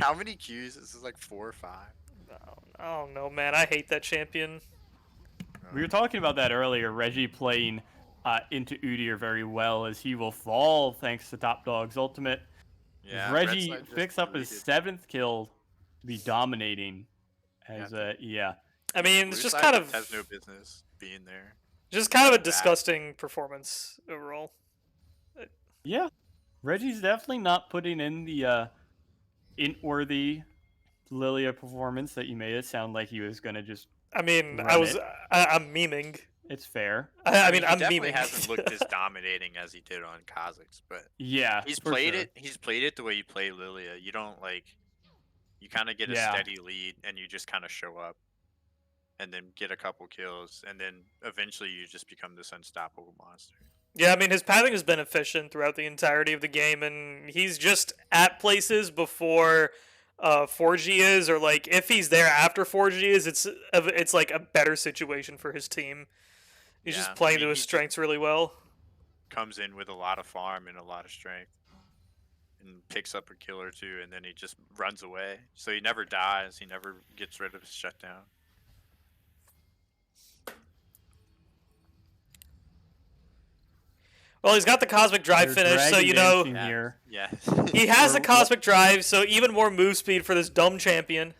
How many Qs? This is like 4 or 5. I don't know, man. I hate that champion. We were talking about that earlier. Reggie playing into Udyr very well, as he will fall thanks to Top Dog's ultimate. Yeah, Reggie picks up his 7th kill to be dominating. As yeah. I mean, it's just kind of has no business being there. Just kind of a disgusting performance overall. Yeah, Reggie's definitely not putting in the int-worthy Lilia performance that you made it sound like he was gonna just. I mean, run I'm memeing. It's fair. I mean, I'm definitely memeing. hasn't looked as dominating as he did on Kha'Zix, but yeah, he's for played sure. it. He's played it the way you play Lilia. You don't like. You kind of get a steady lead, and you just kind of show up, and then get a couple kills, and then eventually you just become this unstoppable monster. Yeah, I mean, his pathing has been efficient throughout the entirety of the game, and he's just at places before 4G is, or like if he's there after 4G is, it's like a better situation for his team. He's just playing to his strengths really well. Comes in with a lot of farm and a lot of strength, and picks up a kill or two, and then he just runs away. So he never dies. He never gets rid of his shutdown. Well, he's got the Cosmic Drive finished, so you know Yeah. he has the Cosmic Drive, so even more move speed for this dumb champion.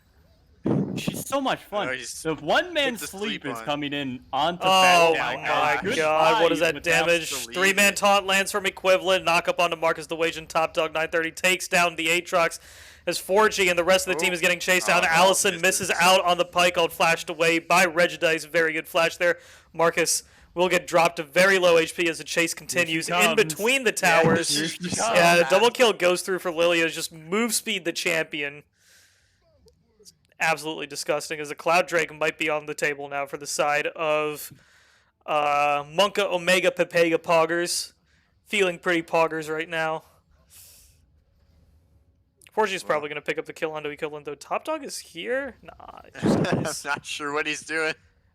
She's so much fun. he's The one man to sleep sleep is on. coming in onto Oh Fat Cow. my gosh. god, what is Goodbye that without damage? delete 3-man it. taunt lands from Equivalent, knock up onto Marcus the Wage and Top Dog 930, takes down the Aatrox as 4G and the rest of the team Oh. is getting chased down. Oh, no, Allison misses misses. out on the pike, all flashed away by Regidice. Very good flash there. Marcus will get dropped to very low HP as the chase continues in comes. between the Yeah, towers. Here she just so comes. Yeah, the fast. double kill goes through for Lilia. Just move speed the champion. Absolutely disgusting. As a Cloud Drake might be on the table now for the side of Monka Omega Pepega Poggers. Feeling pretty poggers right now. 4G is probably going to pick up the kill onto Equivalent, though. Top Dog is here? Nah, it just I'm is. not sure what he's doing.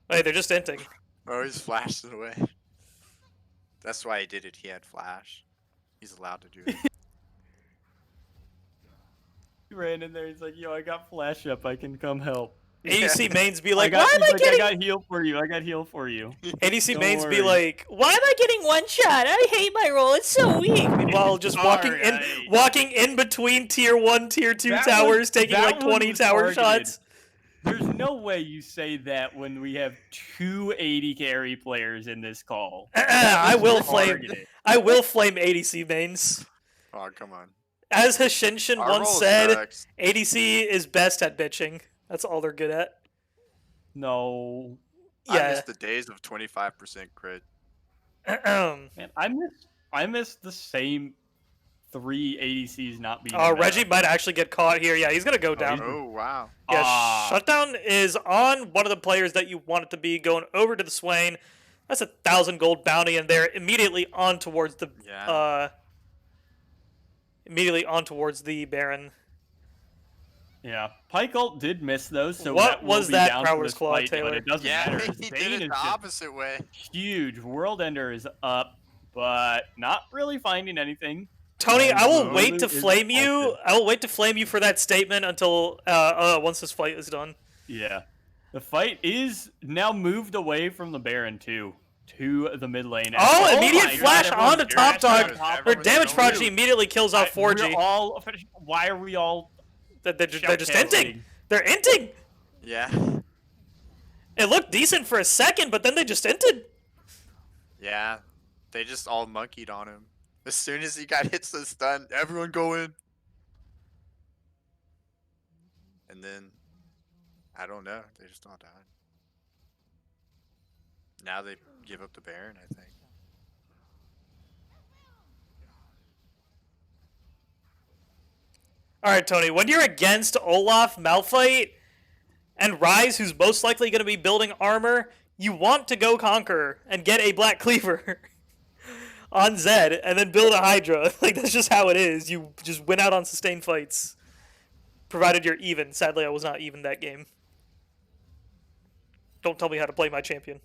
Hey, they're just inting. Oh, he's flashed it away. That's why he did it. He had flash. He's allowed to do it. He ran in there. He's like, "Yo, I got flash up. I can come help." ADC mains be like, I why am I getting... I got heal for you. I got heal for you. ADC Don't mains be worry. like, why am I getting one shot? I hate my role. It's so weak. Meanwhile, just walking in between tier 1, tier 2 That towers, was- taking that like one 20 was tower targeted. shots. There's no way you say that when we have 2 80 carry players in this call. I will flame. Targeted. I will flame ADC mains. Oh, come on. As Hashinshin Our once role said, sucks. ADC is best at bitching. That's all they're good at. No, I Yeah. miss the days of 25% crit. man, I miss the same 3 ADCs not being. in meta. Reggie might actually get caught here. Yeah, he's gonna go down. Oh, wow. Yeah, Ah. Shutdown is on one of the players that you want it to be, going over to the Swain. That's 1,000 gold bounty in there. Immediately on towards the Yeah. Baron. Yeah, Pike ult did miss those. So What that will was be that down to Prowler's this Claw, fight, Taylor? But it doesn't Yeah, matter. he Zane did it is the just opposite way. huge. World Ender is up, but not really finding anything. Tony, And I will Lulu wait to is flame you. ulted. I will wait to flame you for that statement until once this fight is done. Yeah, the fight is now moved away from the Baron too to the mid lane. Oh, immediate my flash God, onto everyone's Top Dog. crashing on top Their of damage the prodigy roof. immediately kills off 4G. Why are we all? They're just inting. shoutcasting? They're inting. Yeah. It looked decent for a second, but then they just inted. Yeah. They just all monkeyed on him. As soon as he got hit to stun, everyone go in. And then, I don't know. They just all died. Now they give up the Baron, I think. All right, Tony. When you're against Olaf, Malphite, and Ryze, who's most likely going to be building armor, you want to go Conqueror and get a Black Cleaver on Zed, and then build a Hydra. Like, that's just how it is. You just win out on sustained fights, provided you're even. Sadly, I was not even that game. Don't tell me how to play my champion.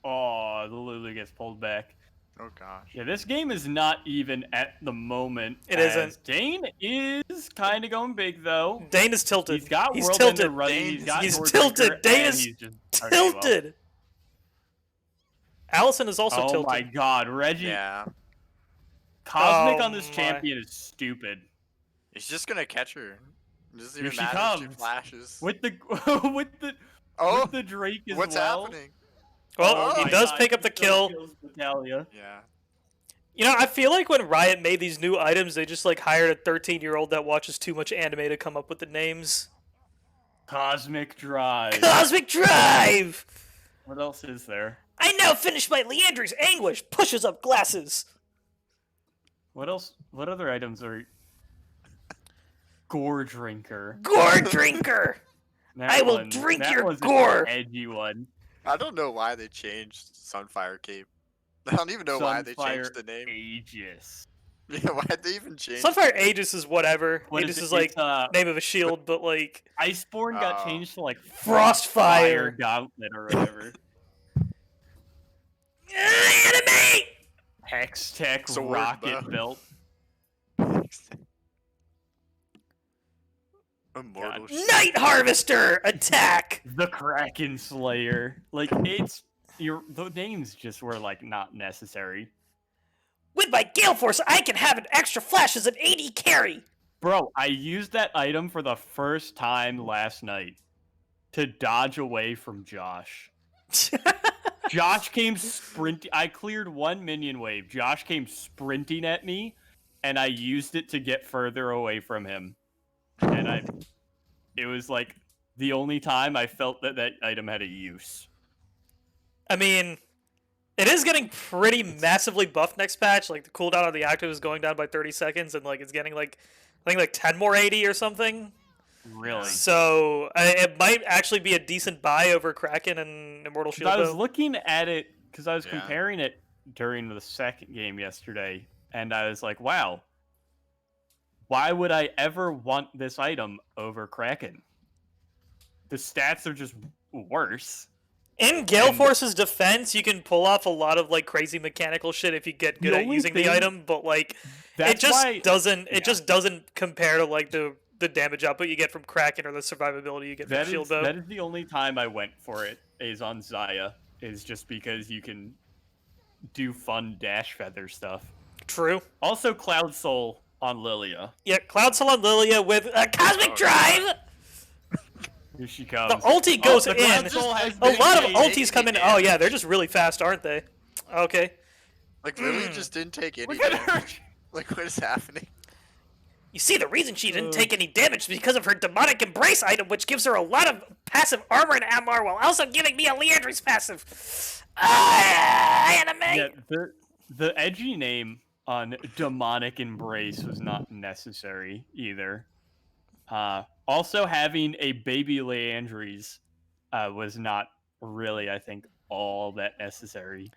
Oh, the Lulu gets pulled back. Oh gosh. Yeah, this game is not even at the moment. It as isn't. Dane is kind of going big though. Dane is tilted. He's got He's World tilted. Ender running. Dane- He's got he's Sword tilted. Breaker, Dane and is he's just okay, well. Tilted. Allison is also Oh tilted. my God, Reggie! Yeah. Cosmic Oh on this my. champion is stupid. He's just gonna catch her. It doesn't even Here she matter if she comes. flashes. With the Oh, with the Drake as what's well. happening? Well, Oh he my does God, pick up the he still kill. kills Natalia. Yeah. You know, I feel like when Riot made these new items, they just like hired a 13-year-old that watches too much anime to come up with the names. Cosmic Drive. Cosmic Drive! What else is there? I now finish my Leandri's Anguish, pushes up glasses. What else? What other items are? Gore Drinker. Gore Drinker! That I will one- drink that your was an gore. Edgy one. I don't know why they changed Sunfire Cape. I don't even know why they Sunfire changed the name. Aegis. Yeah, why'd they even change Sunfire Aegis is whatever. What Aegis it? is like It's, name of a shield, but like Iceborne got Oh. changed to like Frostfire. Gauntlet or whatever. Anime! Hextech Sword, rocket though. belt. it? Immortal shit. Night Harvester! Attack! The Kraken Slayer. Like it's the names just were like not necessary. With my Gale Force, I can have an extra flash as an AD carry. Bro, I used that item for the first time last night to dodge away from Josh. Josh came sprinting. I cleared one minion wave. Josh came sprinting at me, and I used it to get further away from him. And it was like the only time I felt that that item had a use. I mean, it is getting pretty massively buffed next patch. Like the cooldown on the active is going down by 30 seconds, and like it's getting like I think like 10 more 80 or something. Really? So it might actually be a decent buy over Kraken and Immortal Shield. I was Bow. looking at it because I was Yeah. comparing it during the second game yesterday, and I was like, wow, why would I ever want this item over Kraken? The stats are just worse. In Gale Force's defense, you can pull off a lot of like crazy mechanical shit if you get good The at only using the thing- item, but like That's it just why, doesn't yeah. it just doesn't compare to like the damage output you get from Kraken or the survivability you get from Shield Bow. that is the only time I went for it, is on Xayah, is just because you can do fun dash feather stuff. True. Also, Cloud Soul on Lilia. Yeah, Cloud Soul on Lilia with a Cosmic Oh, Drive! Here she comes. The ulti goes the in. Cloud Soul has A been lot of made. ultis come in. Oh yeah, they're just really fast, aren't they? Okay. Like Lily just didn't take any Look at her. damage. Like what is happening? You see, the reason she didn't take any damage is because of her Demonic Embrace item, which gives her a lot of passive armor and MR while also giving me a Leandry's passive. Anime! Yeah, the edgy name on Demonic Embrace was not necessary either. Also, having a baby Leandry's was not really, I think, all that necessary.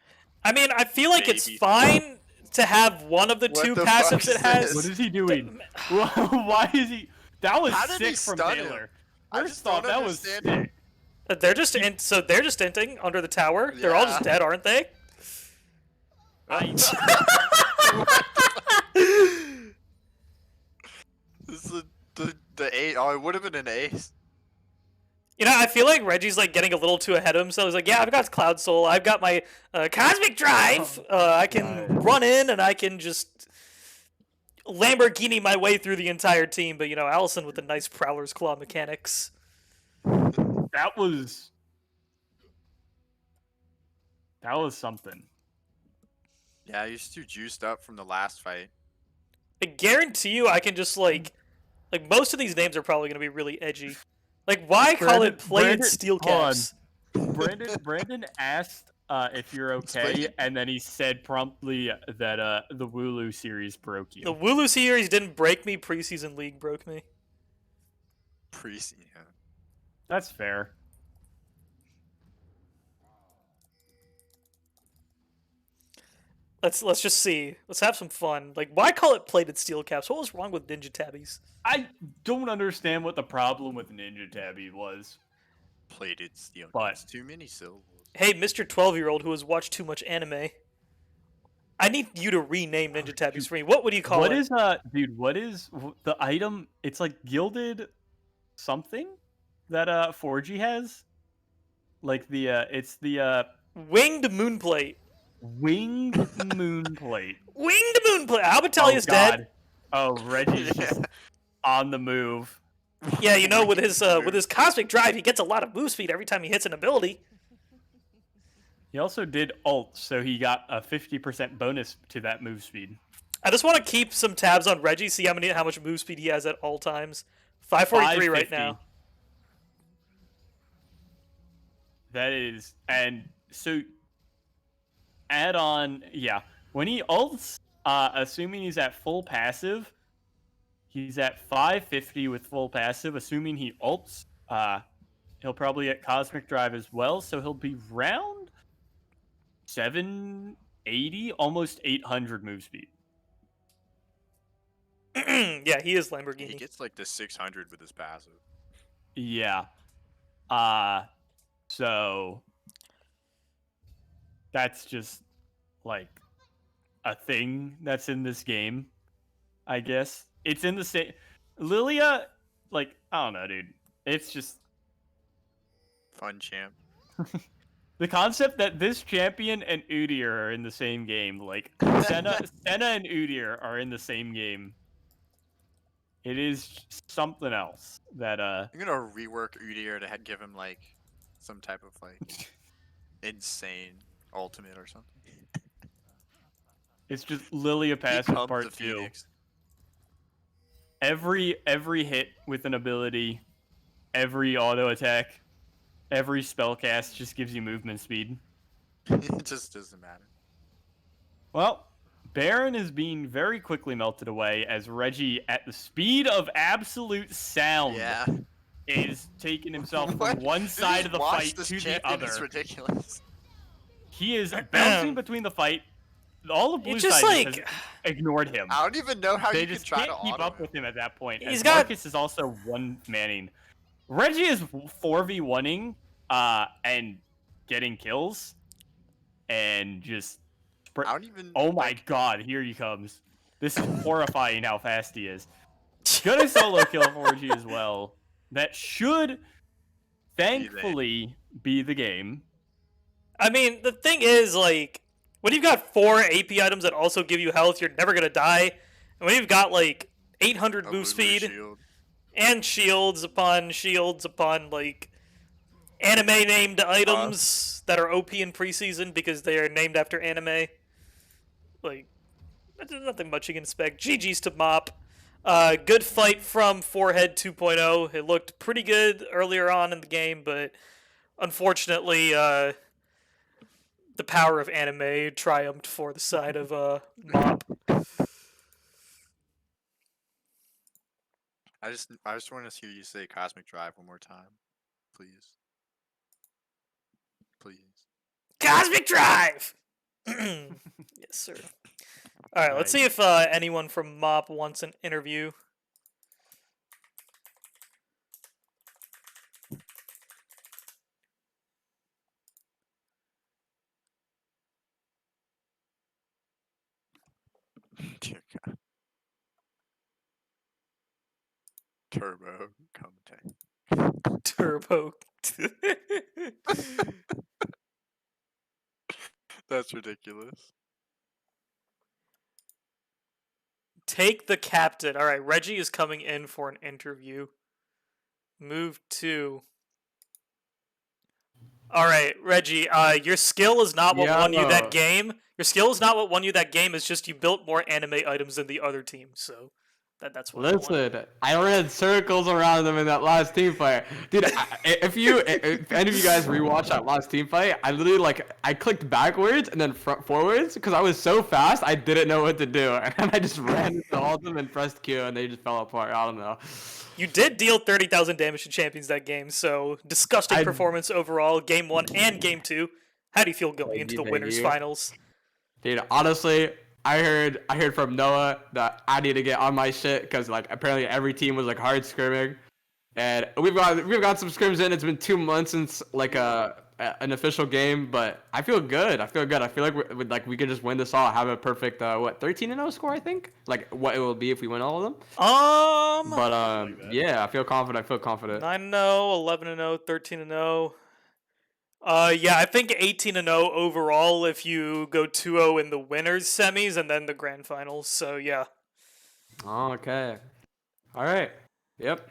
I mean, I feel like it's Baby. fine to have one of the What two the fuck passives it is has. this? What is he doing? Why is he? That was How did he sick from stun him? Taylor. I First just off, don't that was understand. sick. They're just they're just inting under the tower. They're all just Yeah. dead, aren't they? This is the ace. Oh, it would have been an ace. You know, I feel like Reggie's like getting a little too ahead of himself. He's like, "Yeah, I've got Cloud Soul. I've got my Cosmic Drive. I can run in and I can just Lamborghini my way through the entire team." But you know, Allison with the nice Prowler's Claw mechanics. That was something. Yeah, he's too juiced up from the last fight. I guarantee you, I can just like most of these names are probably going to be really edgy. Like, why call it plated steel hold on. caps? Brandon asked if you're okay, Explain. and then he said promptly that the Wooloo series broke you. The Wooloo series didn't break me. Preseason League broke me. Yeah. That's fair. Let's just see. Let's have some fun. Like, why call it plated steel caps? What was wrong with Ninja Tabbies? I don't understand what the problem with Ninja Tabby was. Plated steel. But- It's too many syllables. Hey, Mr. 12-year-old who has watched too much anime. I need you to rename Ninja Tabbies for me. What would you call What it? is dude? What is the item? It's like gilded something that 4G has. Like the it's the Winged Moonplate. winged moonplate. Winged Moonplate. Albatalia's dead. Oh, Reggie's just on the move. Yeah, you know, with his Cosmic Drive, he gets a lot of move speed every time he hits an ability. He also did ult, so he got a 50% bonus to that move speed. I just want to keep some tabs on Reggie, see how much move speed he has at all times. 543 right 550. now. That is, and so add on, yeah. When he ults, assuming he's at full passive, he's at 550 with full passive. Assuming he ults, he'll probably get Cosmic Drive as well, so he'll be round 780, almost 800 move speed. Yeah, he is He Lamborghini. gets like the 600 with his passive. Yeah. So that's just like a thing that's in this game, I guess. It's in the same Lilia, like, I don't know, dude. It's just Fun champ. the concept that this champion and Udyr are in the same game, like Senna and Udyr are in the same game It is something else that I'm gonna rework Udyr to give him like some type of like insane ultimate or something. it's just Lilia He passive comes part the 2. Phoenix. Every hit with an ability, every auto attack, every spell cast just gives you movement speed. It just doesn't matter. Well, Baron is being very quickly melted away as Reggie, at the speed of absolute sound, Yeah. is taking himself What? from one You side just of the watch fight this to the champion, it's other. ridiculous. He is bouncing between the fight. All of blue It's just side just like has ignored him. I don't even know how They you can just try can't to keep auto up with him at that point. He's As got- Marcus is also one-manning. Reggie is 4v1ing and getting kills and just... I don't even. Oh my like, god, here he comes. This is horrifying how fast he is. Gonna solo kill 4G as well. That should, thankfully, be the game. I mean, the thing is, like, when you've got 4 AP items that also give you health, you're never gonna die. And when you've got like 800 a move Lulu speed shield. and shields upon like anime named items that are OP in preseason because they are named after anime, like, there's nothing much you can expect. GG's to Mop. Good fight from Forehead 2.0. It looked pretty good earlier on in the game, but unfortunately, the power of anime triumphed for the side of Mop. I just want to hear you say Cosmic Drive one more time, please. Please. Cosmic Drive! Yes, sir. Alright, let's see if anyone from Mop wants an interview. Dear God. Turbo Comte. Turbo. That's ridiculous. Take the captain. Alright, Reggie is coming in for an interview. Move to... Alright, Reggie, your skill is not what won you that Yo. game. Your skill is not what won you that game, it's just you built more anime items than the other team, so that's what won. Listen, I ran circles around them in that last team fight, dude. If any of you guys rewatch that last team fight, I literally I clicked backwards and then forwards because I was so fast I didn't know what to do, and I just ran into all of them and pressed Q and they just fell apart. I don't know. You did deal 30,000 damage to champions that game, so disgusting performance overall, game 1 and game 2. How do you feel going into the Thank winners you. finals? Dude, honestly, I heard from Noah that I need to get on my shit because apparently every team was hard scrimming, and we've got some scrims in. It's been 2 months since an official game, but I feel good. I feel like we could just win this all, have a perfect 13-0 score. I think what it will be if we win all of them. But yeah, I feel confident. 9-0, 11-0, 13-0. Yeah, I think 18-0 overall if you go 2-0 in the winners semis and then the grand finals. So yeah. Okay. All right. Yep.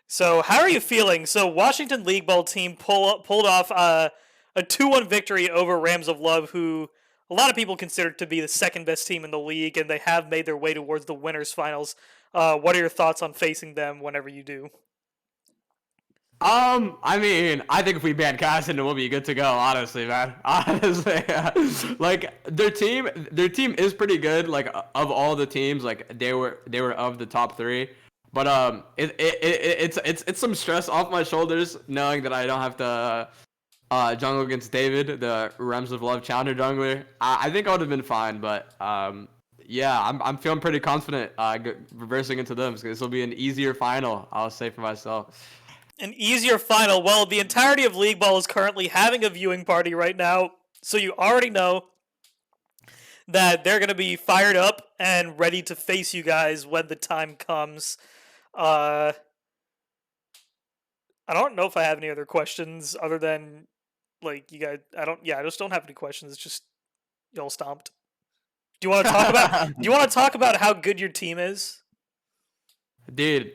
So how are you feeling? So Washington League Ball team pulled off a 2-1 victory over Rams of Love, who a lot of people consider to be the second best team in the league, and they have made their way towards the winners finals. What are your thoughts on facing them whenever you do? I mean, I think if we ban Cassidy, we'll be good to go. Honestly, man. Honestly, their team is pretty good. Of all the teams, they were of the top 3. But it's some stress off my shoulders knowing that I don't have to jungle against David, the Rams of Love challenger jungler. I think I would have been fine, but yeah, I'm feeling pretty confident reversing into them because this will be an easier final. I'll say for myself. An easier final. Well, the entirety of League Ball is currently having a viewing party right now, so you already know that they're going to be fired up and ready to face you guys when the time comes. I don't know if I have any other questions other than you guys. I just don't have any questions. It's just y'all stomped. Do you want to talk about? Do you want to talk about how good your team is? Dude,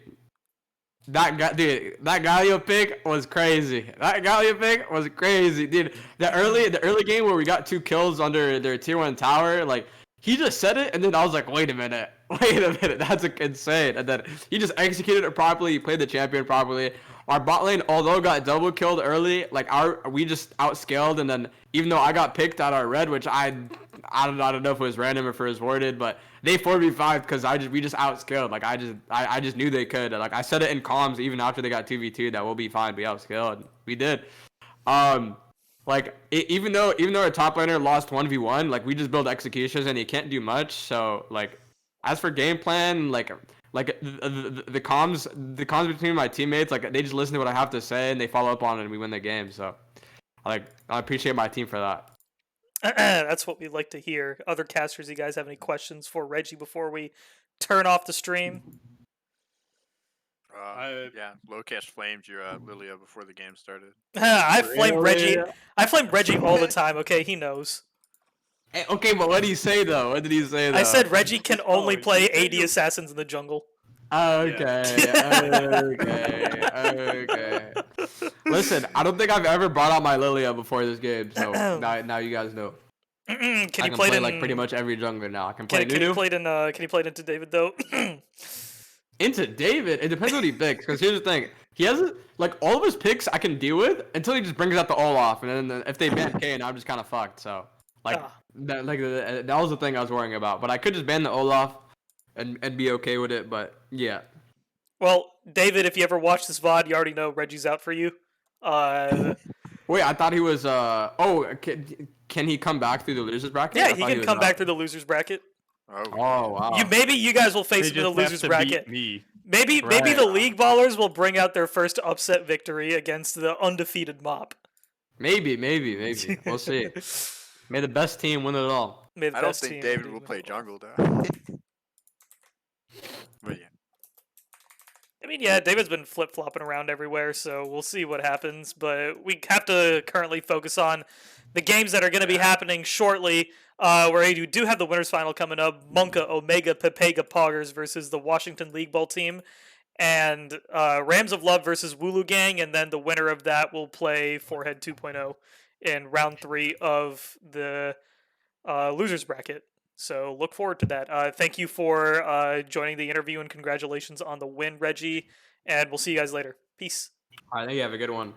that Galio pick was crazy. That Galio pick was crazy, dude. The early game where we got 2 kills under their tier 1 tower, like he just said it, and then I was like, wait a minute, that's insane. And then he just executed it properly. He played the champion properly. Our bot lane, although got double killed early, like we just outscaled, and then even though I got picked at our red, which I don't know if it was random or if it was warded, but they 4v5 because we just outscaled. Like I just knew they could. Like I said it in comms even after they got 2v2 that we'll be fine. We outscaled. We did. Even though our top laner lost 1v1, like we just build executions and he can't do much. So like as for game plan, like the comms between my teammates, like they just listen to what I have to say and they follow up on it and we win the game. So I appreciate my team for that. That's what we like to hear. Other casters, you guys have any questions for Reggie before we turn off the stream? Yeah, Lowcash flamed your Lilia before the game started. I flame Really? Reggie. I flame Reggie all the time. Okay, he knows. Hey, okay, but what did he say though? What did he say though? I said Reggie can only he play said AD you- assassins in the jungle. Okay. Listen, I don't think I've ever brought out my Lilia before this game, so now you guys know. Can I you can play play it in like pretty much every jungler now. I can play Can you Nunu. play it in? Can you play it into David though? Into David, it depends what he picks. Because here's the thing, he has like all of his picks I can deal with until he just brings out the Olaf, and then if they ban Kane, I'm just kind of fucked. So like Ah. that was the thing I was worrying about. But I could just ban the Olaf and be okay with it. But yeah. Well, David, if you ever watch this VOD, you already know Reggie's out for you. Wait, I thought he was. Can he come back through the losers bracket? Yeah, I he thought can was come out. back through the losers bracket. Oh, Oh wow. Maybe you guys will face They him in the just have losers to bracket. beat me. Maybe the Right. league ballers will bring out their first upset victory against the undefeated Mop. Maybe. We'll see. May the best team win it all. May the I don't best think team David win will it play all. jungle though. But yeah. I mean, yeah, David's been flip-flopping around everywhere, so we'll see what happens. But we have to currently focus on the games that are going to be happening shortly, where you do have the winners final coming up. Monka, Omega, Pepega, Poggers versus the Washington League Ball team. And Rams of Love versus Wooloo Gang, and then the winner of that will play Forehead 2.0 in round 3 of the losers bracket. So look forward to that. Thank you for joining the interview and congratulations on the win, Reggie. And we'll see you guys later. Peace. All right, I think you have a good one.